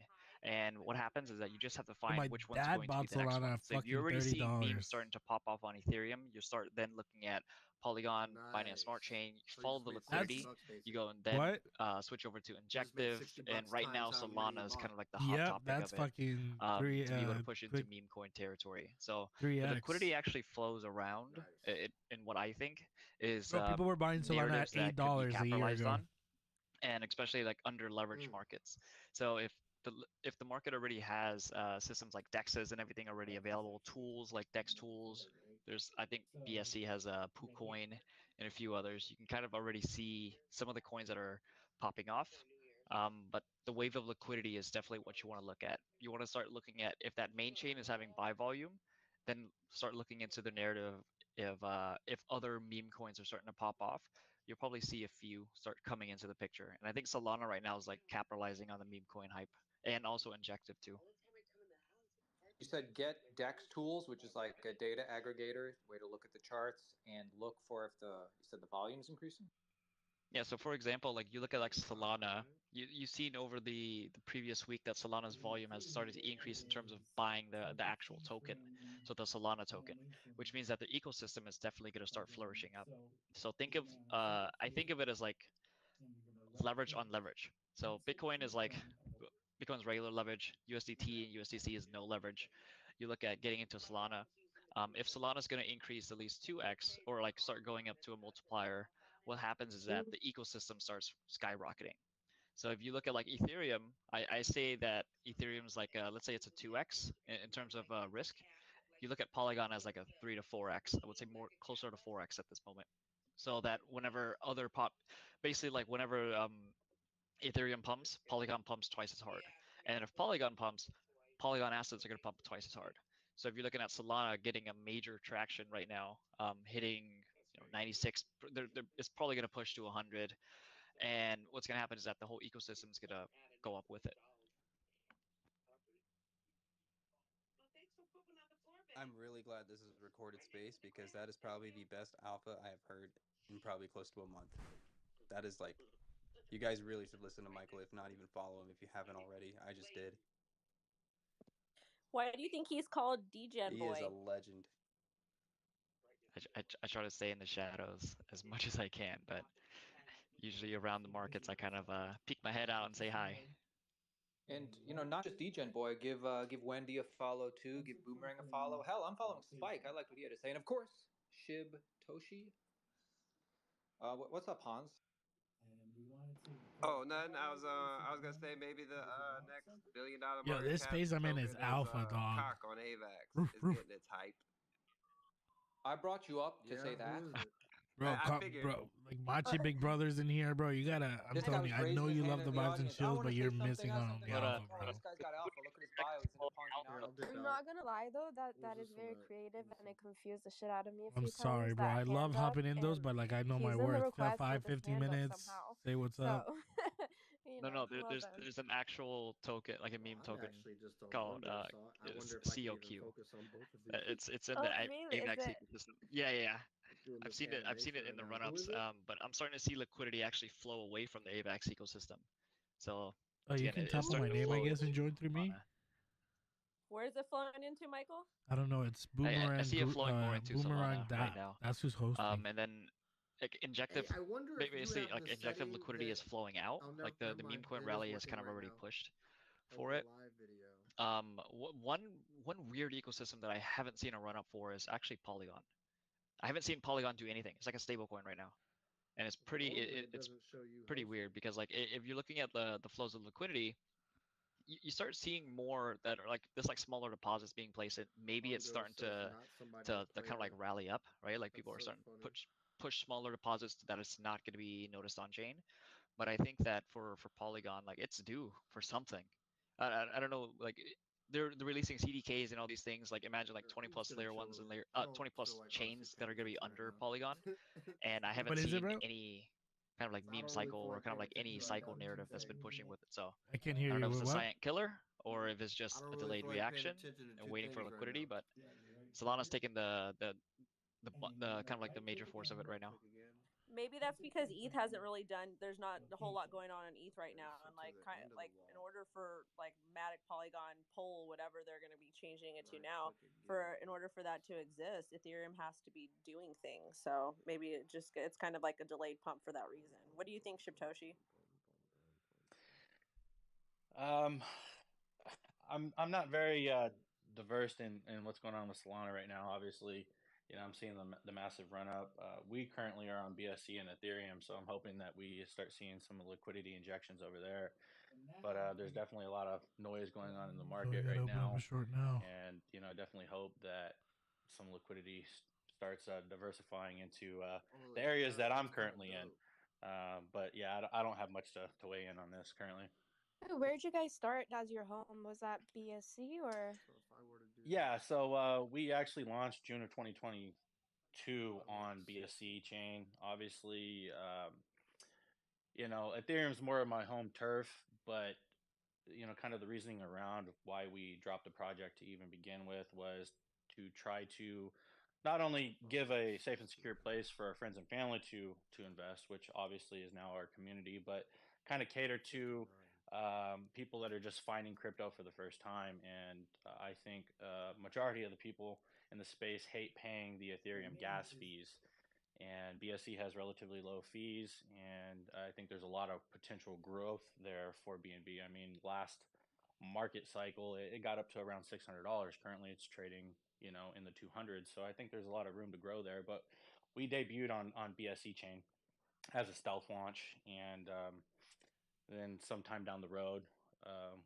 And what happens is that you just have to So find my which one's dad going to be bought the next one. Solana at So if you're fucking already seeing memes $30. starting to pop off on Ethereum, you start then looking at Polygon, Binance Smart Chain, you follow the liquidity, you go and then What? switch over to Injective, and right now Solana is kind of like the hot Yep, topic that's of it, fucking to be able to push into meme coin territory. So the 3x. liquidity actually flows around in what I think is Bro, people were buying Solana at narratives that could be $8 a year capitalized ago. on, and especially like under leveraged markets. So if the market already has systems like dexes and everything already available, tools like dex tools, there's I think BSC has a PooCoin and a few others. You can kind of already see some of the coins that are popping off. But the wave of liquidity is definitely what you want to look at. You want to start looking at if that main chain is having buy volume, then start looking into the narrative if other meme coins are starting to pop off. You'll probably see a few start coming into the picture. And I think Solana right now is like capitalizing on the meme coin hype and also Injective too. You said get DEX tools, which is like a data aggregator, way to look at the charts and look for if you said the volume is increasing? Yeah, so for example, like you look at like Solana, you've seen over the previous week that Solana's volume has started to increase in terms of buying the actual token, so the Solana token, which means that the ecosystem is definitely going to start flourishing up. So think of I think of it as like leverage on leverage. So Bitcoin is like Bitcoin's regular leverage, USDT and USDC is no leverage. You look at getting into Solana. If Solana is going to increase at least 2x or like start going up to a multiplier, what happens is that the ecosystem starts skyrocketing. So if you look at like Ethereum, I say that Ethereum's like let's say it's a 2x in terms of risk. You look at Polygon as like a 3 to 4x. I would say more closer to 4x at this moment. So that whenever basically like whenever Ethereum pumps, Polygon pumps twice as hard. And if Polygon pumps, Polygon assets are going to pump twice as hard. So if you're looking at Solana getting a major traction right now, hitting 96, it's probably going to push to 100. And what's going to happen is that the whole ecosystem is going to go up with it. I'm really glad this is recorded space because that is probably the best alpha I have heard in probably close to a month. That is like, you guys really should listen to Michael, if not even follow him if you haven't already. I just did. Why do you think he's called DGen Boy? He is a legend. I try to stay in the shadows as much as I can, but usually around the markets, I kind of peek my head out and say hi. And not just DGen Boy, give Wendy a follow too. Give Boomerang a follow. Hell, I'm following Spike. I like what he had to say, and of course, Shib Toshi. What's up, Hans? Oh, nothing. I was gonna say maybe the next $1 billion Yo, market this cap space I'm in is token alpha, dog. Cock on AVAX. Roof, It's roof. getting its hype. I brought you up to say that. Bro, bro, like Machi Big Brothers in here, bro. You gotta. I'm This guy telling was you, I raising know his you hand love the in the vibes and audience. I chills, wanna but say you're something. missing I have on something the to alpha, say. bro. This guy's got alpha. Look at his bio. He's in a Ponzi now. I'm not gonna lie though, that is very creative and it confused the shit out of me a I'm few sorry, times. bro. That I love hand up, hopping in those, and but like I know he's my in the worth. request 5, with his 15 hand up minutes. somehow. Say what's So, up. No, well there's done. there's an actual token, like a meme token called COQ. It's in Oh, the really? Is AVAX it? ecosystem. Yeah. I've seen it. I've seen it in the run-ups. But I'm starting to see liquidity actually flow away from the AVAX ecosystem. So Oh, you again, can it's tap on my starting to name, I flow guess, and into join through me. Where's it flowing into, Michael? I don't know. It's I Boomerang. see it flowing more into Boomerang Solana dot. right now. That's who's hosting. And then like Injective, I wonder if you basically have like the Injective setting liquidity that- is flowing out. Oh, Like the meme coin It is rally has working kind of right already now. pushed Of for the it. live video. One weird ecosystem that I haven't seen a run up for is actually Polygon. I haven't seen Polygon do anything. It's like a stable coin right now, and it's pretty it's pretty weird because like if you're looking at the flows of liquidity, you start seeing more that are like this like smaller deposits being placed in. Maybe it's starting to kind of like rally up, right? Like people are starting to push smaller deposits that it's not going to be noticed on chain. But I think that for Polygon, like it's due for something. I don't know, like they're releasing CDKs and all these things. Like imagine like 20 plus layer ones and layer 20 plus chains that are going to be under Polygon, and I haven't What is it, seen bro? any kind of like meme cycle or kind of like any cycle narrative that's been pushing with it. So I can't hear I don't know you. if it's a What? silent killer or if it's just a delayed reaction and waiting for liquidity. But Solana's taking the kind of like the major force of it right now. Maybe that's because ETH hasn't really done. There's not a whole lot going on in ETH right now, and like kind of like in order for like Matic, Polygon, Pole, whatever they're going to be changing it to now, for in order for that to exist, Ethereum has to be doing things. So maybe it's kind of like a delayed pump for that reason. What do you think, Shibtoshi? Um, I'm not very diverse in what's going on with Solana right now. Obviously, I'm seeing the massive run up. We currently are on BSC and Ethereum, so I'm hoping that we start seeing some liquidity injections over there. But there's definitely a lot of noise going on in the Oh, we market gotta right open up a now, short now. and I definitely hope that some liquidity starts diversifying into the areas that I'm currently in. But yeah, I don't have much to weigh in on this currently. Where'd you guys start as your home? Was that BSC or? Yeah, so we actually launched June of 2022 on BSC chain. Obviously, Ethereum's more of my home turf, but kind of the reasoning around why we dropped the project to even begin with was to try to not only give a safe and secure place for our friends and family to invest, which obviously is now our community, but kind of cater to people that are just finding crypto for the first time. And I think majority of the people in the space hate paying the Ethereum gas fees, and BSC has relatively low fees, and I think there's a lot of potential growth there for BNB. I mean, last market cycle it got up to around $600. Currently, it's trading in the 200s. So I think there's a lot of room to grow there. But we debuted on BSC chain as a stealth launch, and then sometime down the road,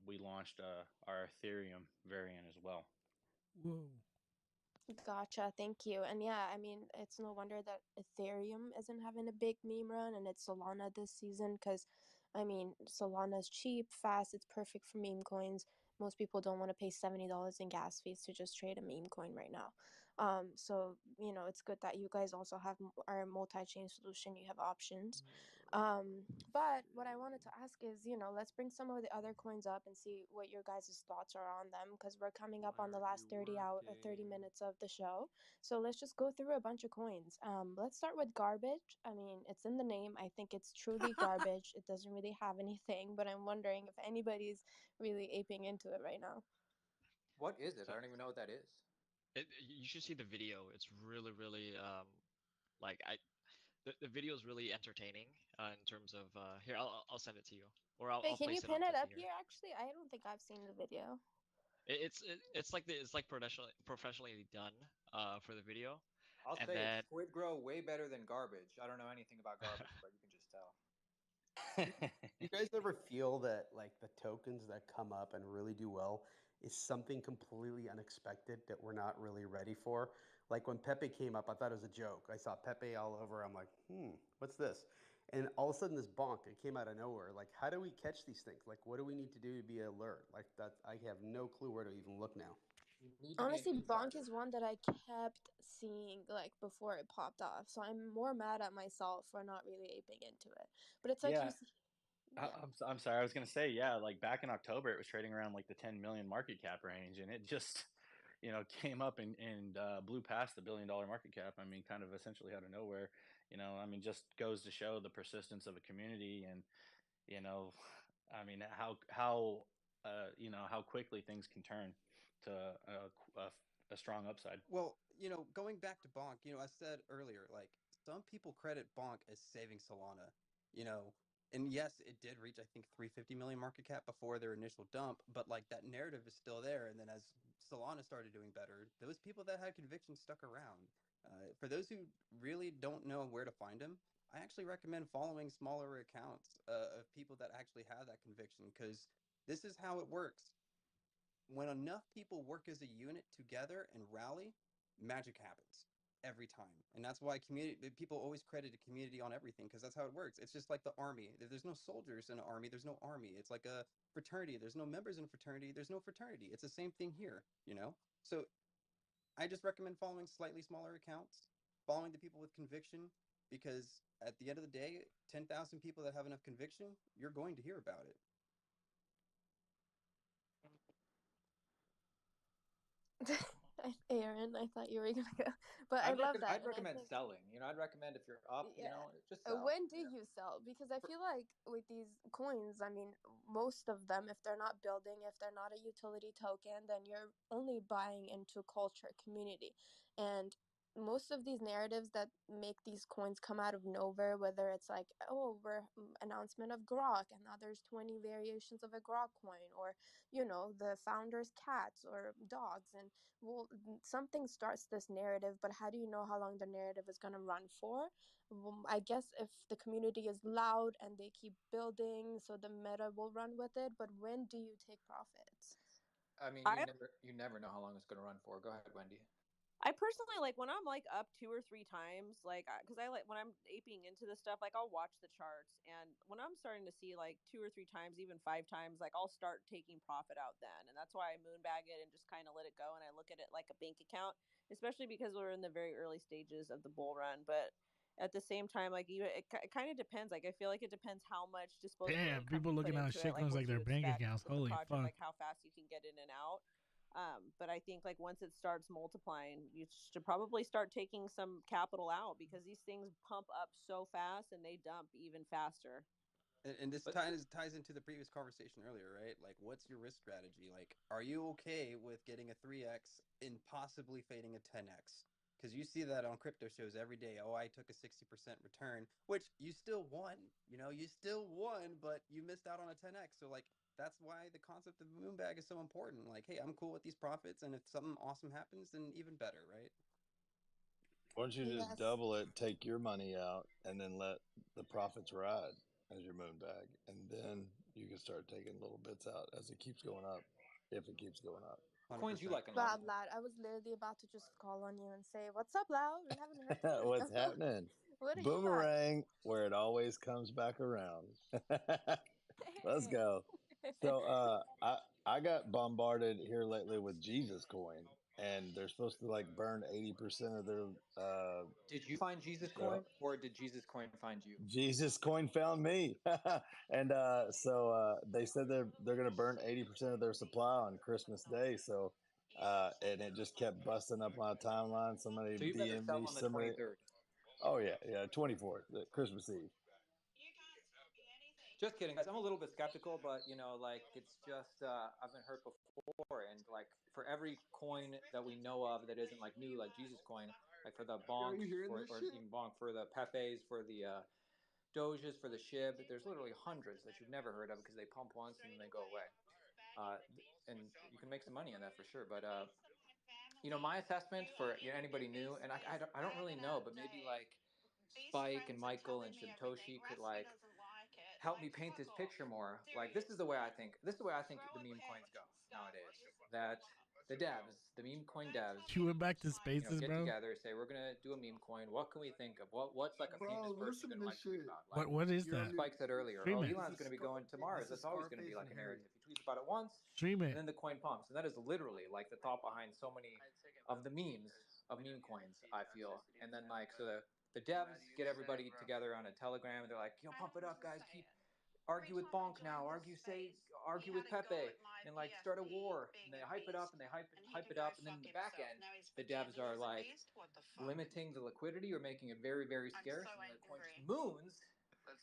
we launched our Ethereum variant as well. Whoa. Gotcha, thank you. And yeah, I mean, it's no wonder that Ethereum isn't having a big meme run and it's Solana this season because, I mean, Solana's cheap, fast, it's perfect for meme coins. Most people don't want to pay $70 in gas fees to just trade a meme coin right now. So, it's good that you guys also have our multi-chain solution. You have options. But what I wanted to ask is, let's bring some of the other coins up and see what your guys' thoughts are on them because we're coming up on the last 30 minutes of the show. So let's just go through a bunch of coins. Let's start with garbage. I mean, it's in the name. I think it's truly garbage. It doesn't really have anything, but I'm wondering if anybody's really aping into it right now. What is it? I don't even know what that is. You should see the video. It's really, really like the video is really entertaining in terms of here. I'll send it to you, or Wait, I'll can you place it on pin it up Twitter here? Actually, I don't think I've seen the video. It's like it's like professionally done for the video. I'll And say then Squid Grow way better than garbage. I don't know anything about garbage, but you can just tell. You guys ever feel that like the tokens that come up and really do well is something completely unexpected that we're not really ready for? Like when Pepe came up, I thought it was a joke. I saw Pepe all over. I'm like, what's this? And all of a sudden, this bonk, it came out of nowhere. Like, how do we catch these things? Like, what do we need to do to be alert? Like that, I have no clue where to even look now. Honestly, bonk is one that I kept seeing like before it popped off. So I'm more mad at myself for not really aping into it. But it's like Yeah, you see, I'm sorry. I was gonna say, yeah, like back in October, it was trading around like the 10 million market cap range, and it just, came up and blew past the $1 billion market cap. I mean, kind of essentially out of nowhere. I mean, just goes to show the persistence of a community, and you know, I mean, how quickly things can turn to a strong upside. Well, going back to Bonk, I said earlier, like some people credit Bonk as saving Solana, you know, and yes, it did reach I think 350 million market cap before their initial dump, but like that narrative is still there. And then as Solana started doing better, those people that had conviction stuck around. For those who really don't know where to find them, I actually recommend following smaller accounts of people that actually have that conviction, because this is how it works. When enough people work as a unit together and rally, magic happens every time. And that's why community people always credit a community on everything, because that's how it works. It's just like the army. If there's no soldiers in an army, there's no army. It's like a fraternity. There's no members in a fraternity, there's no fraternity. It's the same thing here, you know? So I just recommend following slightly smaller accounts, following the people with conviction, because at the end of the day, 10,000 people that have enough conviction, you're going to hear about it. Aaron, I thought you were gonna go, but I love that, I'd and I recommend think selling. You know, I'd recommend if you're up, you yeah. know, just sell. When do you sell? Because I feel like with these coins, I mean, most of them, if they're not building, if they're not a utility token, then you're only buying into culture, community. And most of these narratives that make these coins come out of nowhere, whether it's like, oh, we're announcement of Grok, and now there's 20 variations of a Grok coin, or, the founder's cats or dogs. And well, something starts this narrative, but how do you know how long the narrative is going to run for? I guess if the community is loud and they keep building, so the meta will run with it. But when do you take profits? I mean, I you never know how long it's going to run for. Go ahead, Wendy. I personally like when I'm like up 2 or 3 times, like because I like when I'm aping into this stuff, like I'll watch the charts, and when I'm starting to see like 2 or 3 times, even 5 times, like I'll start taking profit out then, and that's why I moonbag it and just kind of let it go, and I look at it like a bank account, especially because we're in the very early stages of the bull run, but. At the same time, like it kind of depends. Like I feel like it depends how much disposable Damn, income people you put looking at into it, like shitcoins what like you their bank expect accounts. with the Holy project, fuck. like how fast you can get in and out. But I think like once it starts multiplying, you should probably start taking some capital out because these things pump up so fast and they dump even faster. And this ties into the previous conversation earlier, right? Like, what's your risk strategy? Like, are you okay with getting a 3x and possibly fading a 10x? Because you see that on crypto shows every day. Oh, I took a 60% return, which you still won. You know, you still won, but you missed out on a 10x. So, like, that's why the concept of Moonbag is so important. Like, hey, I'm cool with these profits, and if something awesome happens, then even better, right? Why don't you just Yes. double it, take your money out, and then let the profits ride as your moon bag, and then you can start taking little bits out as it keeps going up, if it keeps going up. What coins you like and love? Wow, lad, I was literally about to just call on you and say, "What's up, Lau? We haven't heard from What's you. happening? What do you got?" Boomerang, where it always comes back around. Let's go. So I got bombarded here lately with Jesus coin, and they're supposed to like burn 80% of their Did you find Jesus uh, coin or did Jesus coin find you? Jesus coin found me. And they said they're gonna burn 80% of their supply on Christmas Day. So and it just kept busting up my timeline. Somebody So you better DM sell me, on the somebody. 23rd. Oh yeah, 24th, Christmas Eve. Just kidding, guys. I'm a little bit skeptical, but you know, like it's just I've been hurt before, and like for every coin that we know of that isn't like new, like Jesus coin, like for the Yo, bonks, you hearing or this shit? even bonk for the Pepes, for the Doges, for the Shib. There's literally hundreds that you've never heard of because they pump once and then they go away. And you can make some money on that for sure. But you know, my assessment for anybody new, and I don't really know, but maybe like Spike and Michael and Shibtoshi could like help me paint this picture more. Like this is the way I think. This is the way I think the meme coins go nowadays. That the devs, the meme coin devs, You went back to spaces, get bro. together, say we're gonna do a meme coin. What can we think of? What's like a famous Bro, person listen to gonna this like tweet shit. about? Like What is You're that? on your. Spike said earlier, oh, Stream it. This Elon's is gonna be going to Mars. This is That's always gonna be Scarface like and a Harry. narrative. He tweets about it once, Stream and it. then the coin pumps, and that is literally like the thought behind so many of the memes of meme coins. I feel, and then like so the devs get everybody together on a Telegram, and they're like, pump it up, guys, keep argue with Bonk now, argue with Pepe, and like start a war. And they hype it up and they hype it up, and then in the back end, the devs are like limiting the liquidity or making it very very scarce, and then the coin just moons,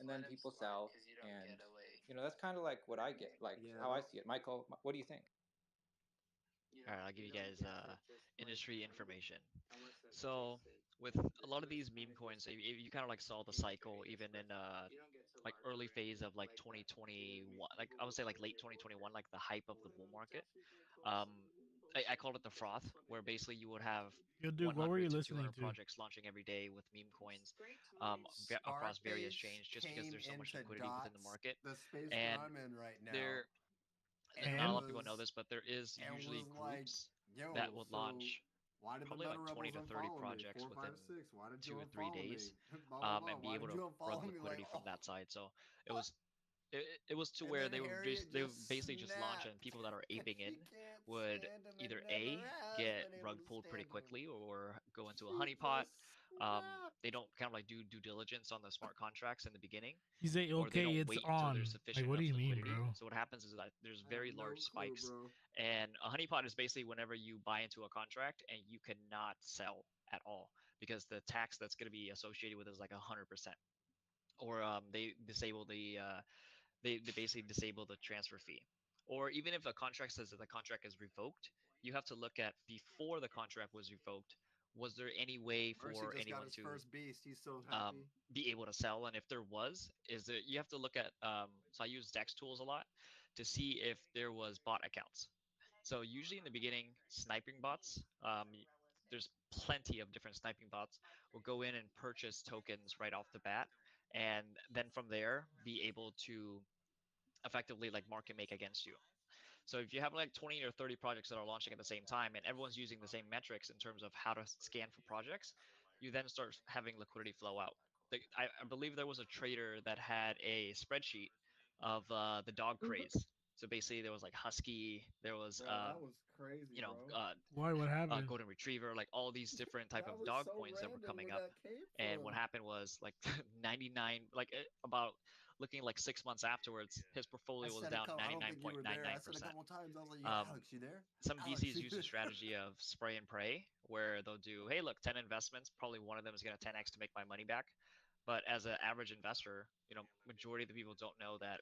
and then people sell, and that's kind of like what I get, like Yeah, how I see it. Michael, what do you think? All right, I'll give you guys industry information. So with a lot of these meme coins, you kind of like saw the cycle even in like early phase of like 2021, like I would say like late 2021, like the hype of the bull market. Um, I called it the froth, where basically you would have Yo, Duke, what were 100 you to listening 200 to? projects launching every day with meme coins across various Starbase chains, just because came there's so much into liquidity within the Dots, market. the space that And I'm in right now, there, not a and lot of people know this, but there is usually was like, groups that yo, would so launch why did the probably meta like 20 rebels to 30 unfollow me? projects Four, within five, six. Why did you 2 or 3 unfollow me? days, Blah blah blah. and be Why able did to you run unfollow me? Like, liquidity from oh. that side. So it was it was to And where then Harriet they would just basically just launch, and snapped. people that are aping in She can't would stand him and either never A, has get been able rug to pulled pretty stand him. quickly, or go into a She honeypot. just snapped. They don't kind of like do due diligence on the smart contracts in the beginning, You say, or they okay, don't it's wait until on. there's Like, sufficient what do enough you mean, liquidity. bro? So what happens is that there's I very have no large clue, spikes, bro. and a honeypot is basically whenever you buy into a contract and you cannot sell at all because the tax that's going to be associated with it is like 100%, or they disable they basically disable the transfer fee. Or even if a contract says that the contract is revoked, you have to look at before the contract was revoked, was there any way Mercy for just got anyone his to first beast. He's so um, happy. be able to sell? And if there was, is there, you have to look at, so I use Dex tools a lot to see if there was bot accounts. So usually in the beginning, sniping bots, there's plenty of different sniping bots, will go in and purchase tokens right off the bat, and then from there be able to effectively like market make against you. So if you have like 20 or 30 projects that are launching at the same time and everyone's using the same metrics in terms of how to scan for projects, you then start having liquidity flow out. I believe there was a trader that had a spreadsheet of the dog craze. So basically there was like husky, there was Bro, that was crazy, you know bro. Why? What happened? golden retriever, like all these different type That of was dog so coins that were random coming where up. that came And from. what happened was like 99, like about looking like 6 months afterwards, his I portfolio was said a down couple. I don't think you were there. I said a 99.99%. couple times. I was like, "Yo, Um, Alex, you there? some Alex, VCs you use a there?" strategy of spray and pray, where they'll do, hey, look, 10 investments, probably one of them is going to 10x to make my money back. But as an average investor, majority of the people don't know that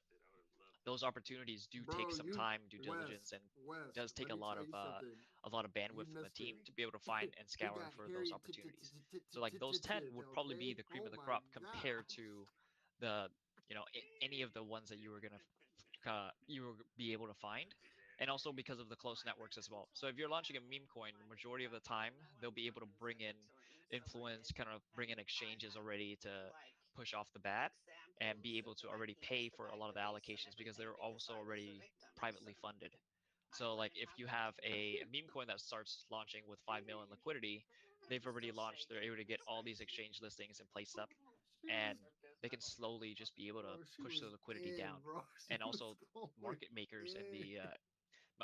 those opportunities do take Bro, some you time, due Wes, diligence, and Wes. does take Let a me lot tell of you something. You bandwidth from the missed team it. to be able to find and We scour got for those Harriet opportunities. So like those 10 would probably be okay? the cream Oh of the my crop god. compared to the any of the ones that you were gonna you will be able to find, and also because of the close networks as well. So if you're launching a meme coin, the majority of the time they'll be able to bring in influence, kind of bring in exchanges already to push off the bat, and be able to already pay for a lot of the allocations because they're also already privately funded. So like if you have a meme coin that starts launching with 5 million liquidity, they've already launched, they're able to get all these exchange listings and placed up, She and was, they can slowly just be able to bro, she push was the liquidity in, down. bro. She And was also going market makers and in. the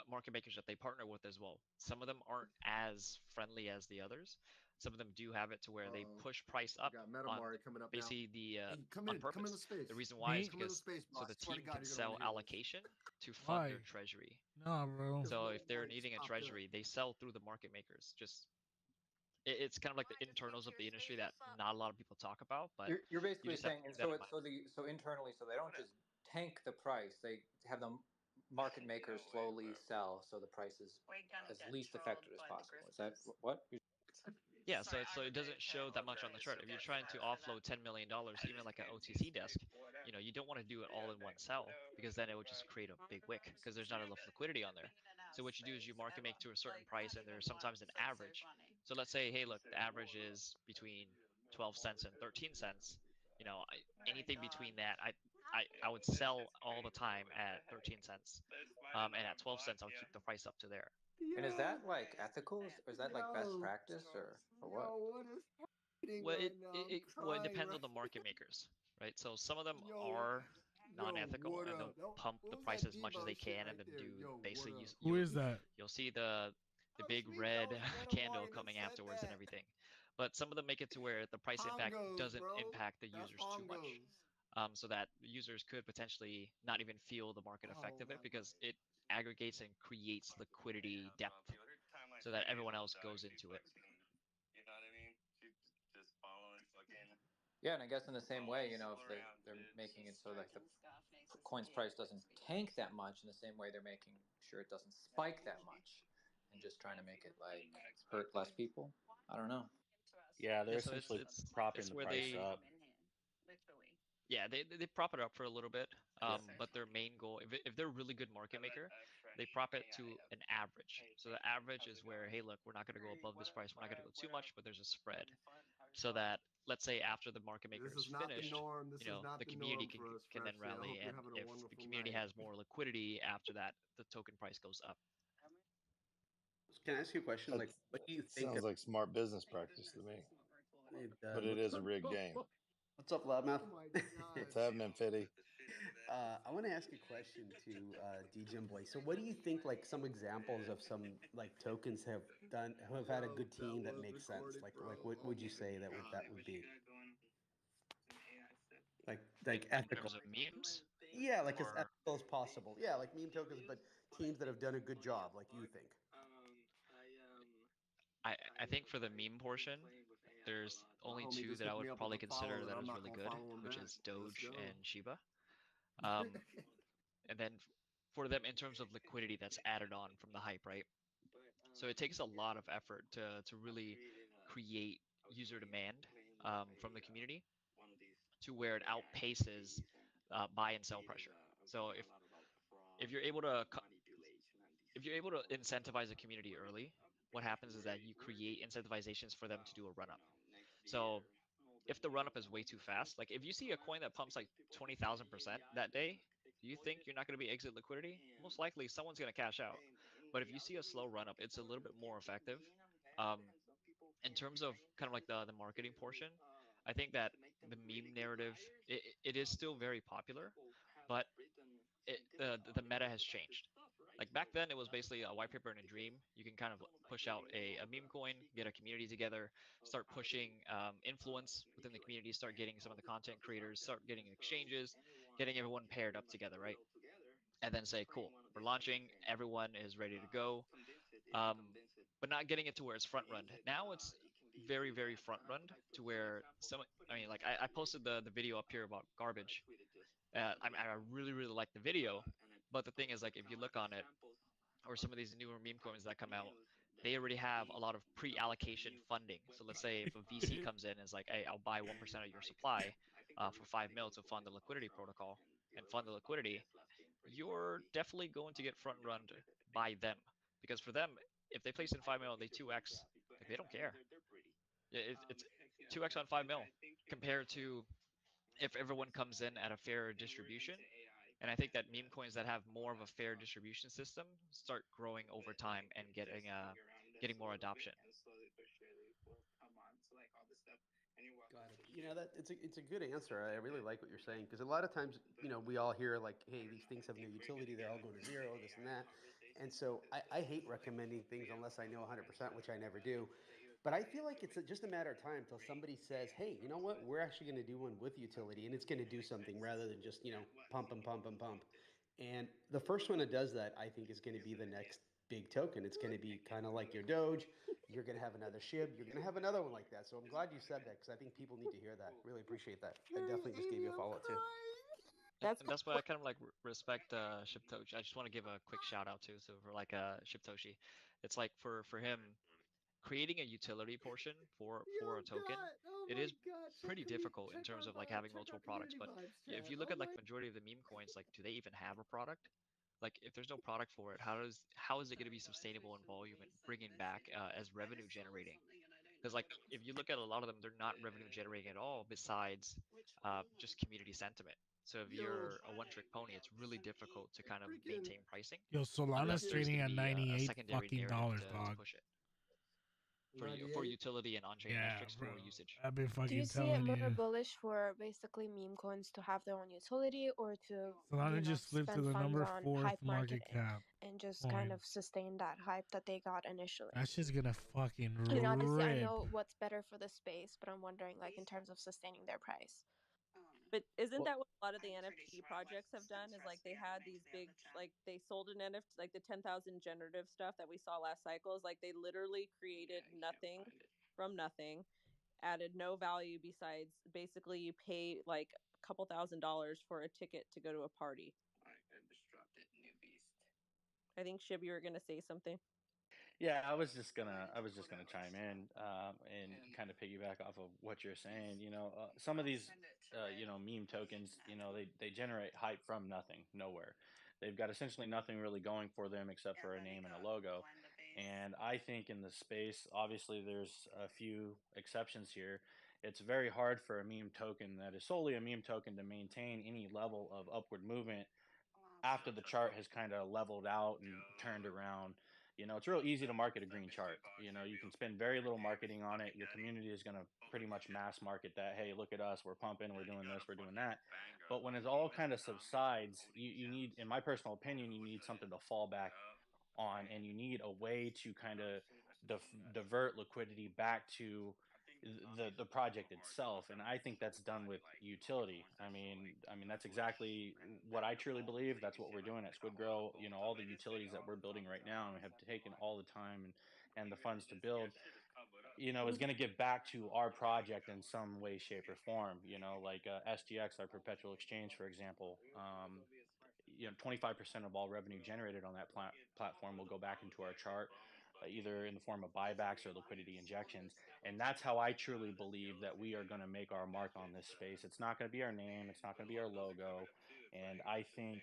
market makers that they partner with as well. Some of them aren't as friendly as the others. Some of them do have it to where they Uh-oh. push price We up got on Metamari coming up now. basically the Hey, on come in purpose. the space. The reason why is Me? Come in the because space, bro. so I the swear team to God, can you're gonna want sell to hear this. allocation to fund Why? their treasury. No, bro. Because So Lil if they're Mike needing a popped up. treasury, they sell through the market makers. Just it's kind of like the internals of the industry that not a lot of people talk about, but You're you basically just have saying, to and keep that in mind. so internally, so they don't just tank the price; they have the market makers slowly sell, so the price is as least affected as possible. Is that what? Yeah, so it doesn't show that much on the chart. If you're trying to offload $10 million, even like an OTC desk, you don't want to do it all in one sell because then it would just create a big wick because there's not enough liquidity on there. So what you do is you market make to a certain price, and there's sometimes an average. So let's say, hey, look, the average is between 12 cents and 13 cents. Anything between that, I would sell all the time at 13 cents, and at 12 cents, I'll keep the price up to there. And is Yo, that like ethical? Or is that like best yo, practice or what? yo, what is happening Well, right now? I'm it crying depends right on the market makers, right? So some of them Yo, are yo, non-ethical, what and up? they'll pump What the was price that as much as Debo they shit can, and right then there? do Yo, what basically up? Who is that? you'll see the big red That was candle Metamari that coming said afterwards and that. everything. But some of them make it to where the price impact Pongos, doesn't bro. impact the That's users too much, Pongos. so that users could potentially not even feel the market effect Oh of it my. because it aggregates and creates liquidity depth, so that everyone else goes into it. Yeah, and I guess in the same way, if they're making it so like the coin's price doesn't tank that much, in the same way they're making sure it doesn't spike that much, and just trying to make it like hurt less people. I don't know. Yeah, they're Yeah, so it's essentially propping it's the where price up. yeah, they prop it up for a little bit, But their main goal, if they're a really good market maker, they prop it to an average. So the average is where, hey, look, we're not going to go above this price, we're not going to go too much, but there's a spread. So that, let's say after the market maker This is is not the finished, norm. This is not the the community norm for us, can then Freshly. I rally, hope you're and having a if the wonderful community night. has more liquidity after that, the token price goes up. Can I ask you a question? That Like, what do you think sounds like smart business practice to me. But it is a rigged game. What's up, Loudmouth? Oh my god. What's happening, Fitty? I want to ask a question to DJ Boy. So, what do you think? Like some examples of some like tokens who have had a good team that makes sense. Like what would you say that would be? Like In ethical. terms of memes, Yeah, like as or ethical as possible. Yeah, like meme tokens, but teams that have done a good job, like you think. I think for the meme portion, there's My only homie two just that I hooked would me up with probably a follow consider that that I'm is not really gonna good, follow him which back. is Let's Doge go. and Shiba. Um, and then for them, in terms of liquidity that's added on from the hype, right? So it takes a lot of effort to really create user demand from the community to where it outpaces buy and sell pressure. So if you're able to if you're able to incentivize a community early, what happens is that you create incentivizations for them to do a run up. So if the run up is way too fast, like if you see a coin that pumps like 20,000% that day, do you think you're not going to be exit liquidity? Most likely someone's going to cash out. But if you see a slow run up, it's a little bit more effective. Um, in terms of kind of like the marketing portion, I think that the meme narrative, it is still very popular, but the meta has changed. Like back then, it was basically a white paper and a dream. You can kind of push out a meme coin, get a community together, start pushing influence within the community, start getting some of the content creators, start getting exchanges, getting everyone paired up together, right? And then say, cool, we're launching, everyone is ready to go, um, but not getting it to where it's front run. Now it's very, very front run to where some. I mean, like I posted the video up here about garbage. I really, really like the video, but the thing is, like, if you look on it, or some of these newer meme coins that come out, they already have a lot of pre-allocation funding. So let's say if a VC comes in and is like, hey, I'll buy 1% of your supply for 5 mil to fund the liquidity protocol and fund the liquidity, you're definitely going to get front run by them, because for them, if they place in 5 mil, they 2x, like they don't care. It's 2x on 5 mil compared to if everyone comes in at a fair distribution. And I think that meme coins that have more of a fair distribution system start growing over time and getting more adoption. Got it. You know that it's a good answer. I really like what you're saying because a lot of times, we all hear like, "Hey, these things have no utility. They all go to zero. This and that." And so I hate recommending things unless I know 100%, which I never do. But I feel like it's just a matter of time till somebody says, "Hey, you know what? We're actually going to do one with utility, and it's going to do something rather than just pump and pump and pump." And the first one that does that, I think, is going to be the next big token. It's going to be kind of like your Doge. You're going to have another SHIB. You're going to have another one like that. So I'm glad you said that because I think people need to hear that. Really appreciate that. I definitely just gave you a follow too. And that's why I kind of like respect Shiptoshi. I just want to give a quick shout out too. So for like Shiptoshi, it's like for him creating a utility portion for a token, it is pretty difficult in terms of like having multiple products. But if you look at like majority of the meme coins, like do they even have a product? Like if there's no product for it, how is it going to be sustainable in volume and bringing back as revenue generating? Because like if you look at a lot of them, they're not revenue generating at all besides just community sentiment. So if you're a one trick pony, it's really difficult to kind of maintain pricing Yo, unless Solana's there's trading going to at be a 98 secondary fucking narrative dollars, to dog. push it for utility and on-chain Yeah, metrics bro. for usage. I've been Do you fucking see it telling more you. bullish for basically meme coins to have their own utility or to, Solana just flipped to spend the funds number on 4th hype market marketing cap and just kind coin. of sustain that hype that they got initially? That shit's gonna fucking Obviously, I rip. know what's better for the space, but I'm wondering, like, in terms of sustaining their price. But isn't Well, that what a lot of the NFT projects have done? Is like they had these big, like they sold an NFT, like the 10,000 generative stuff that we saw last cycle. Is like they literally created nothing from nothing, added no value besides basically you pay like a couple $1,000s for a ticket to go to a party. I think Shib, you were gonna say something. Yeah, I was just gonna chime in and kind of piggyback off of what you're saying. Some of these, meme tokens, they generate hype from nothing, nowhere. They've got essentially nothing really going for them except for a name and a logo. And I think in the space, obviously, there's a few exceptions here. It's very hard for a meme token that is solely a meme token to maintain any level of upward movement after the chart has kind of leveled out and turned around. It's real easy to market a green chart. You can spend very little marketing on it. Your community is going to pretty much mass market that, hey, look at us, we're pumping, we're doing this, we're doing that. But when it all kind of subsides, you need, in my personal opinion, you need something to fall back on, and you need a way to kind of divert liquidity back to the project itself. And I think that's done with utility. I mean that's exactly what I truly believe. That's what we're doing at Squid Grow. All the utilities that we're building right now and we have taken all the time and the funds to build, is going to give back to our project in some way, shape, or form. Like STX, our perpetual exchange, for example. 25% of all revenue generated on that platform will go back into our chart, either in the form of buybacks or liquidity injections. And that's how I truly believe that we are going to make our mark on this space. It's not going to be our name, it's not going to be our logo. And I think,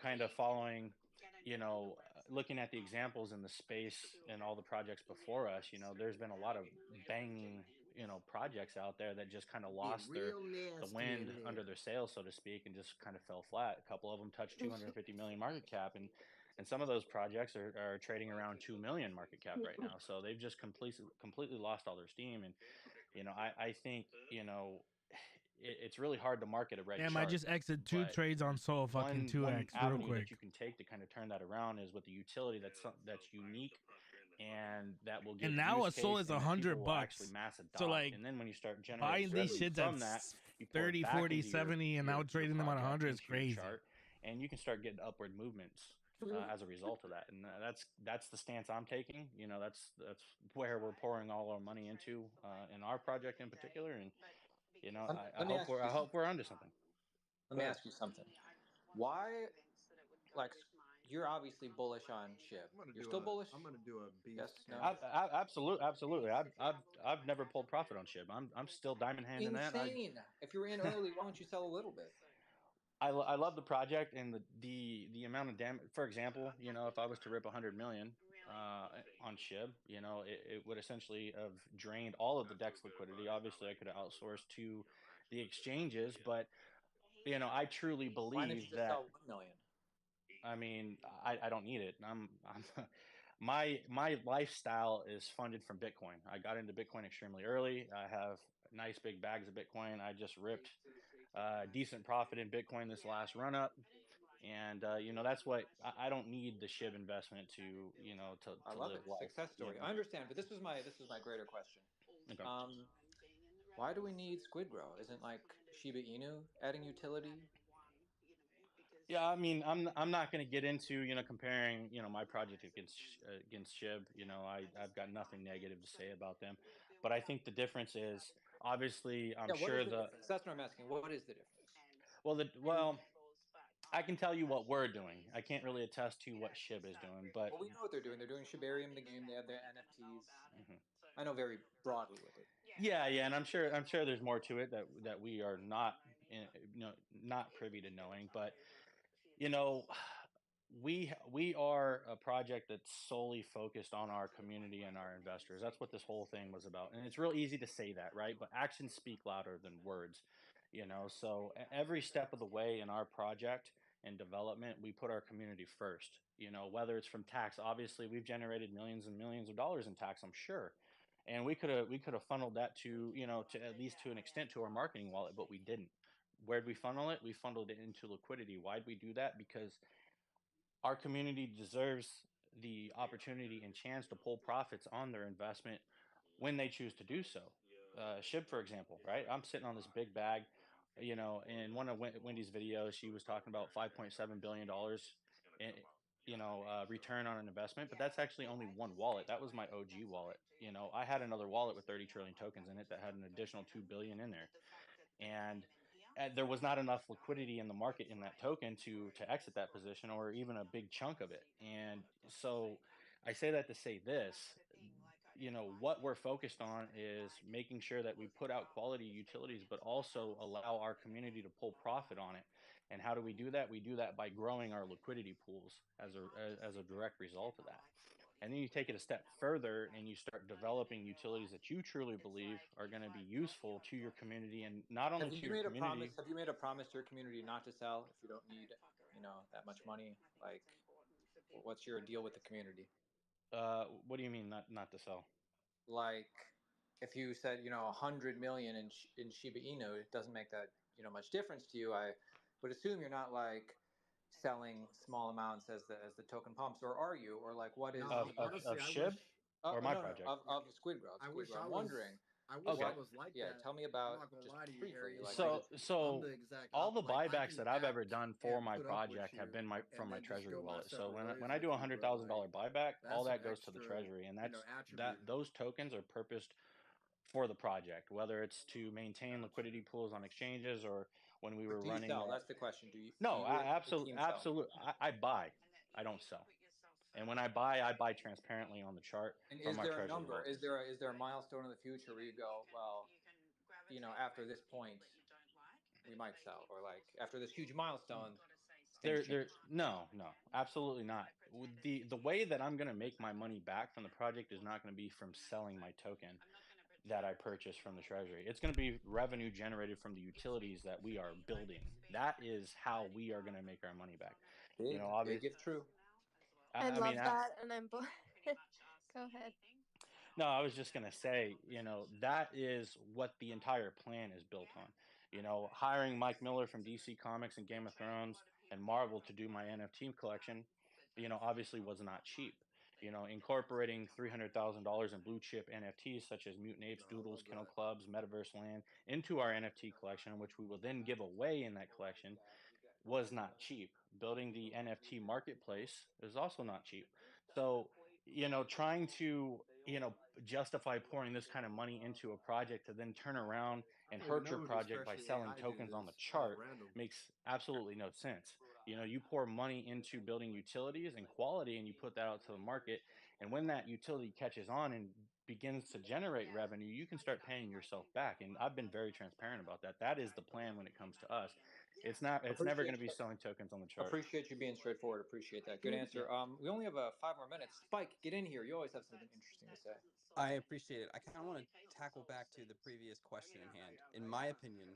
kind of following, looking at the examples in the space and all the projects before us, there's been a lot of banging, projects out there that just kind of Get lost real the nasty wind in under there. their sails, so to speak, and just kind of fell flat. A couple of them touched 250 million market cap, and some of those projects are trading around 2 million market cap right now. So they've just completely lost all their steam. And I think it's really hard to market a red Damn, I chart. just exited two But trades on Soul fucking one 2x real avenue quick. that you can take to kind of turn that around is with the utility that's unique and that will give And now use a Soul case is and that people will $100. actually mass adopt. So like And then when you start generating buying these revenue shits at from that, you pour it 30, back 40, into your 70, and now trading them on project, 100 is into your crazy. chart, and you can start getting upward movements as a result of that. And that's the stance I'm taking. That's where we're pouring all our money into in our project in particular. And I Let me hope ask we're you I hope we're onto something. Let me ask you something. Why, like, you're obviously bullish on SHIB. You're still bullish? I'm gonna do a beast. Yes, no. Absolutely. I've never pulled profit on SHIB. I'm still diamond hand in that. Insane. If you were in early, why don't you sell a little bit? I love the project and the amount of damage. For example, if I was to rip 100 million on SHIB, it would essentially have drained all of the DEX liquidity. Obviously, I could have outsourced to the exchanges, but I truly Why didn't you believe just that. sell 1 million? I mean, I don't need it. I'm my lifestyle is funded from Bitcoin. I got into Bitcoin extremely early. I have nice big bags of Bitcoin. I just ripped decent profit in Bitcoin this last run up, and that's what I don't need the SHIB investment to I to love live it. life. Success story. I understand, but this was my greater question. Okay. Why do we need Squid Grow? Isn't like Shiba Inu adding utility? Yeah, I mean, I'm not going to get into comparing my project against SHIB. I've got nothing negative to say about them, but I think the difference is obviously I'm What sure is the difference? That's what I'm asking. What is the difference? well I can tell you what we're doing. I can't really attest to what SHIB is doing, but Well, we know what they're doing. They're doing Shibarium, the game. They have their NFTs. Mhm. I know very broadly with it. Yeah, and I'm sure there's more to it that we are not not privy to knowing, but you know we are a project that's solely focused on our community and our investors. That's what this whole thing was about. And it's real easy to say that, right? But actions speak louder than words. So every step of the way in our project and development, we put our community first. Whether it's from tax, obviously we've generated millions and millions of dollars in tax, I'm sure. And we could have funneled that to, to at least to an extent to our marketing wallet, but we didn't. Where'd we funnel it? We funneled it into liquidity. Why'd we do that? Because our community deserves the opportunity and chance to pull profits on their investment when they choose to do so. SHIB, for example, right? I'm sitting on this big bag. In one of Wendy's videos, she was talking about $5.7 billion in, return on an investment, but that's actually only one wallet. That was my OG wallet. I had another wallet with 30 trillion tokens in it that had an additional 2 billion in there, and there was not enough liquidity in the market in that token to exit that position or even a big chunk of it. And so I say that to say this. What we're focused on is making sure that we put out quality utilities, but also allow our community to pull profit on it. And how do we do that? We do that by growing our liquidity pools as a direct result of that. And then you take it a step further and you start developing utilities that you truly believe are going to be useful to your community, and not only Have to you your made a community. promise? Have you made a promise to your community not to sell if you don't need, that much money? Like, what's your deal with the community? What do you mean not to sell? Like, if you said 100 million in Shiba Inu, it doesn't make that much difference to you. I would assume you're not like selling small amounts as the token pumps, or are you? Or like, what is No, honestly, Of I SHIB wish. or my no, project? of Squid Growth. I wish I I'm was. wondering. I wish Okay. I was like Yeah, that. tell me I'm about not gonna just lie to you, briefly. Harry. Like, Like, I'm So the exact all the like I buybacks can that I've ever act done and for my put up with project have you, been and from my then just treasury go my wallet. So separate ways when I with do a you. hundred But thousand like, dollar buyback, all that's an that goes to the extra, treasury, and attribute. those tokens are purposed for the project, whether it's to maintain liquidity pools on exchanges or when we but were do you running. sell? That's the question. Do No, you I or the absolutely, team sell? absolutely. I buy, I don't sell. And when I buy transparently on the chart And from is our there a treasury number? wallet. Is there a milestone in the future where you go, well, after this point, we might sell, or like after this huge milestone, things change? No, absolutely not. The way that I'm going to make my money back from the project is not going to be from selling my token that I purchased from the treasury. It's going to be revenue generated from the utilities that we are building. That is how we are going to make our money back. Big, big Obviously, if true. I I mean, love that, and I'm. Go ahead. no, I was just gonna say, that is what the entire plan is built on. Hiring Mike Miller from DC Comics and Game of Thrones and Marvel to do my NFT collection, obviously was not cheap. Incorporating $300,000 in blue chip NFTs such as Mutant Apes, Doodles, Kennel Clubs, Metaverse Land into our NFT collection, which we will then give away in that collection, was not cheap. Building the NFT marketplace is also not cheap. So, trying to, justify pouring this kind of money into a project to then turn around and I don't even hurt know your who this project by freshly selling AI dude tokens on the is. Kind of chart random. makes absolutely no sense. You pour money into building utilities and quality and you put that out to the market. And when that utility catches on and begins to generate revenue, you can start paying yourself back. And I've been very transparent about that. That is the plan when it comes to us. It's never going Appreciate to be selling tokens on the chart. appreciate you being straightforward. Appreciate that. Good answer. We only have 5 more minutes. Spike, get in here. You always have something interesting to say. I appreciate it. I kind of want to tackle back to the previous question in hand. In my opinion,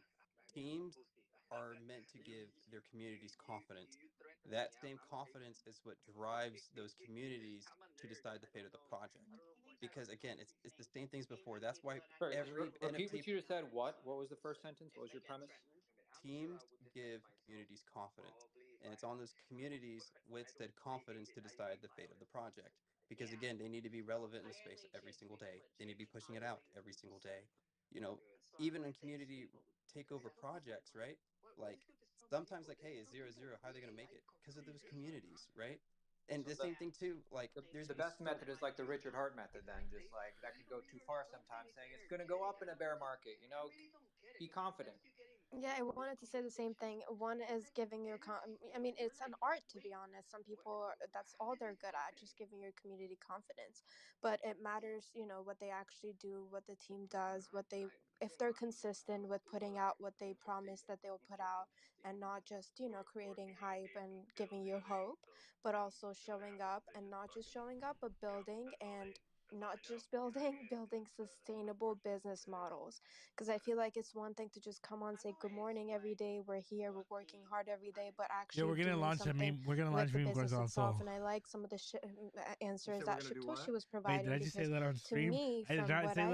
teams are meant to give their communities confidence. That same confidence is what drives those communities to decide the fate of the project. Because again, it's the same things before. That's why Sorry, every repeat what NFT you just said. What was the first sentence? What was your premise? teams give communities confidence, and it's on those communities with said confidence to decide the fate of the project. Because again, they need to be relevant in the space every single day. They need to be pushing it out every single day. You know, even in community takeover projects, right? Like sometimes, like, hey, is 0-0? How are they going to make it? Because of those communities, right? And the same thing too. Like, there's The been best so method is like the Richard Hart method. Then just like that could go too far sometimes. Saying it's going to go up in a bear market. Be confident. Yeah, I wanted to say the same thing. One is giving your I mean, it's an art, to be honest. Some people that's all they're good at, just giving your community confidence. But it matters, what they actually do, what the team does, what they if they're consistent with putting out what they promise that they'll put out, and not just, creating hype and giving you hope, but also showing up, and not just showing up, but building, and not just building, building sustainable business models. Because I feel like it's one thing to just come on, say good morning every day, we're here, we're working hard every day, but Yeah, actually we're gonna doing launch a something meme. We're gonna with launch the meme coins business itself. also. And I like some of the You answers said we're that gonna do Shitoshi what? was Wait, did providing, I just say because that on to stream? me, I did from not what say I that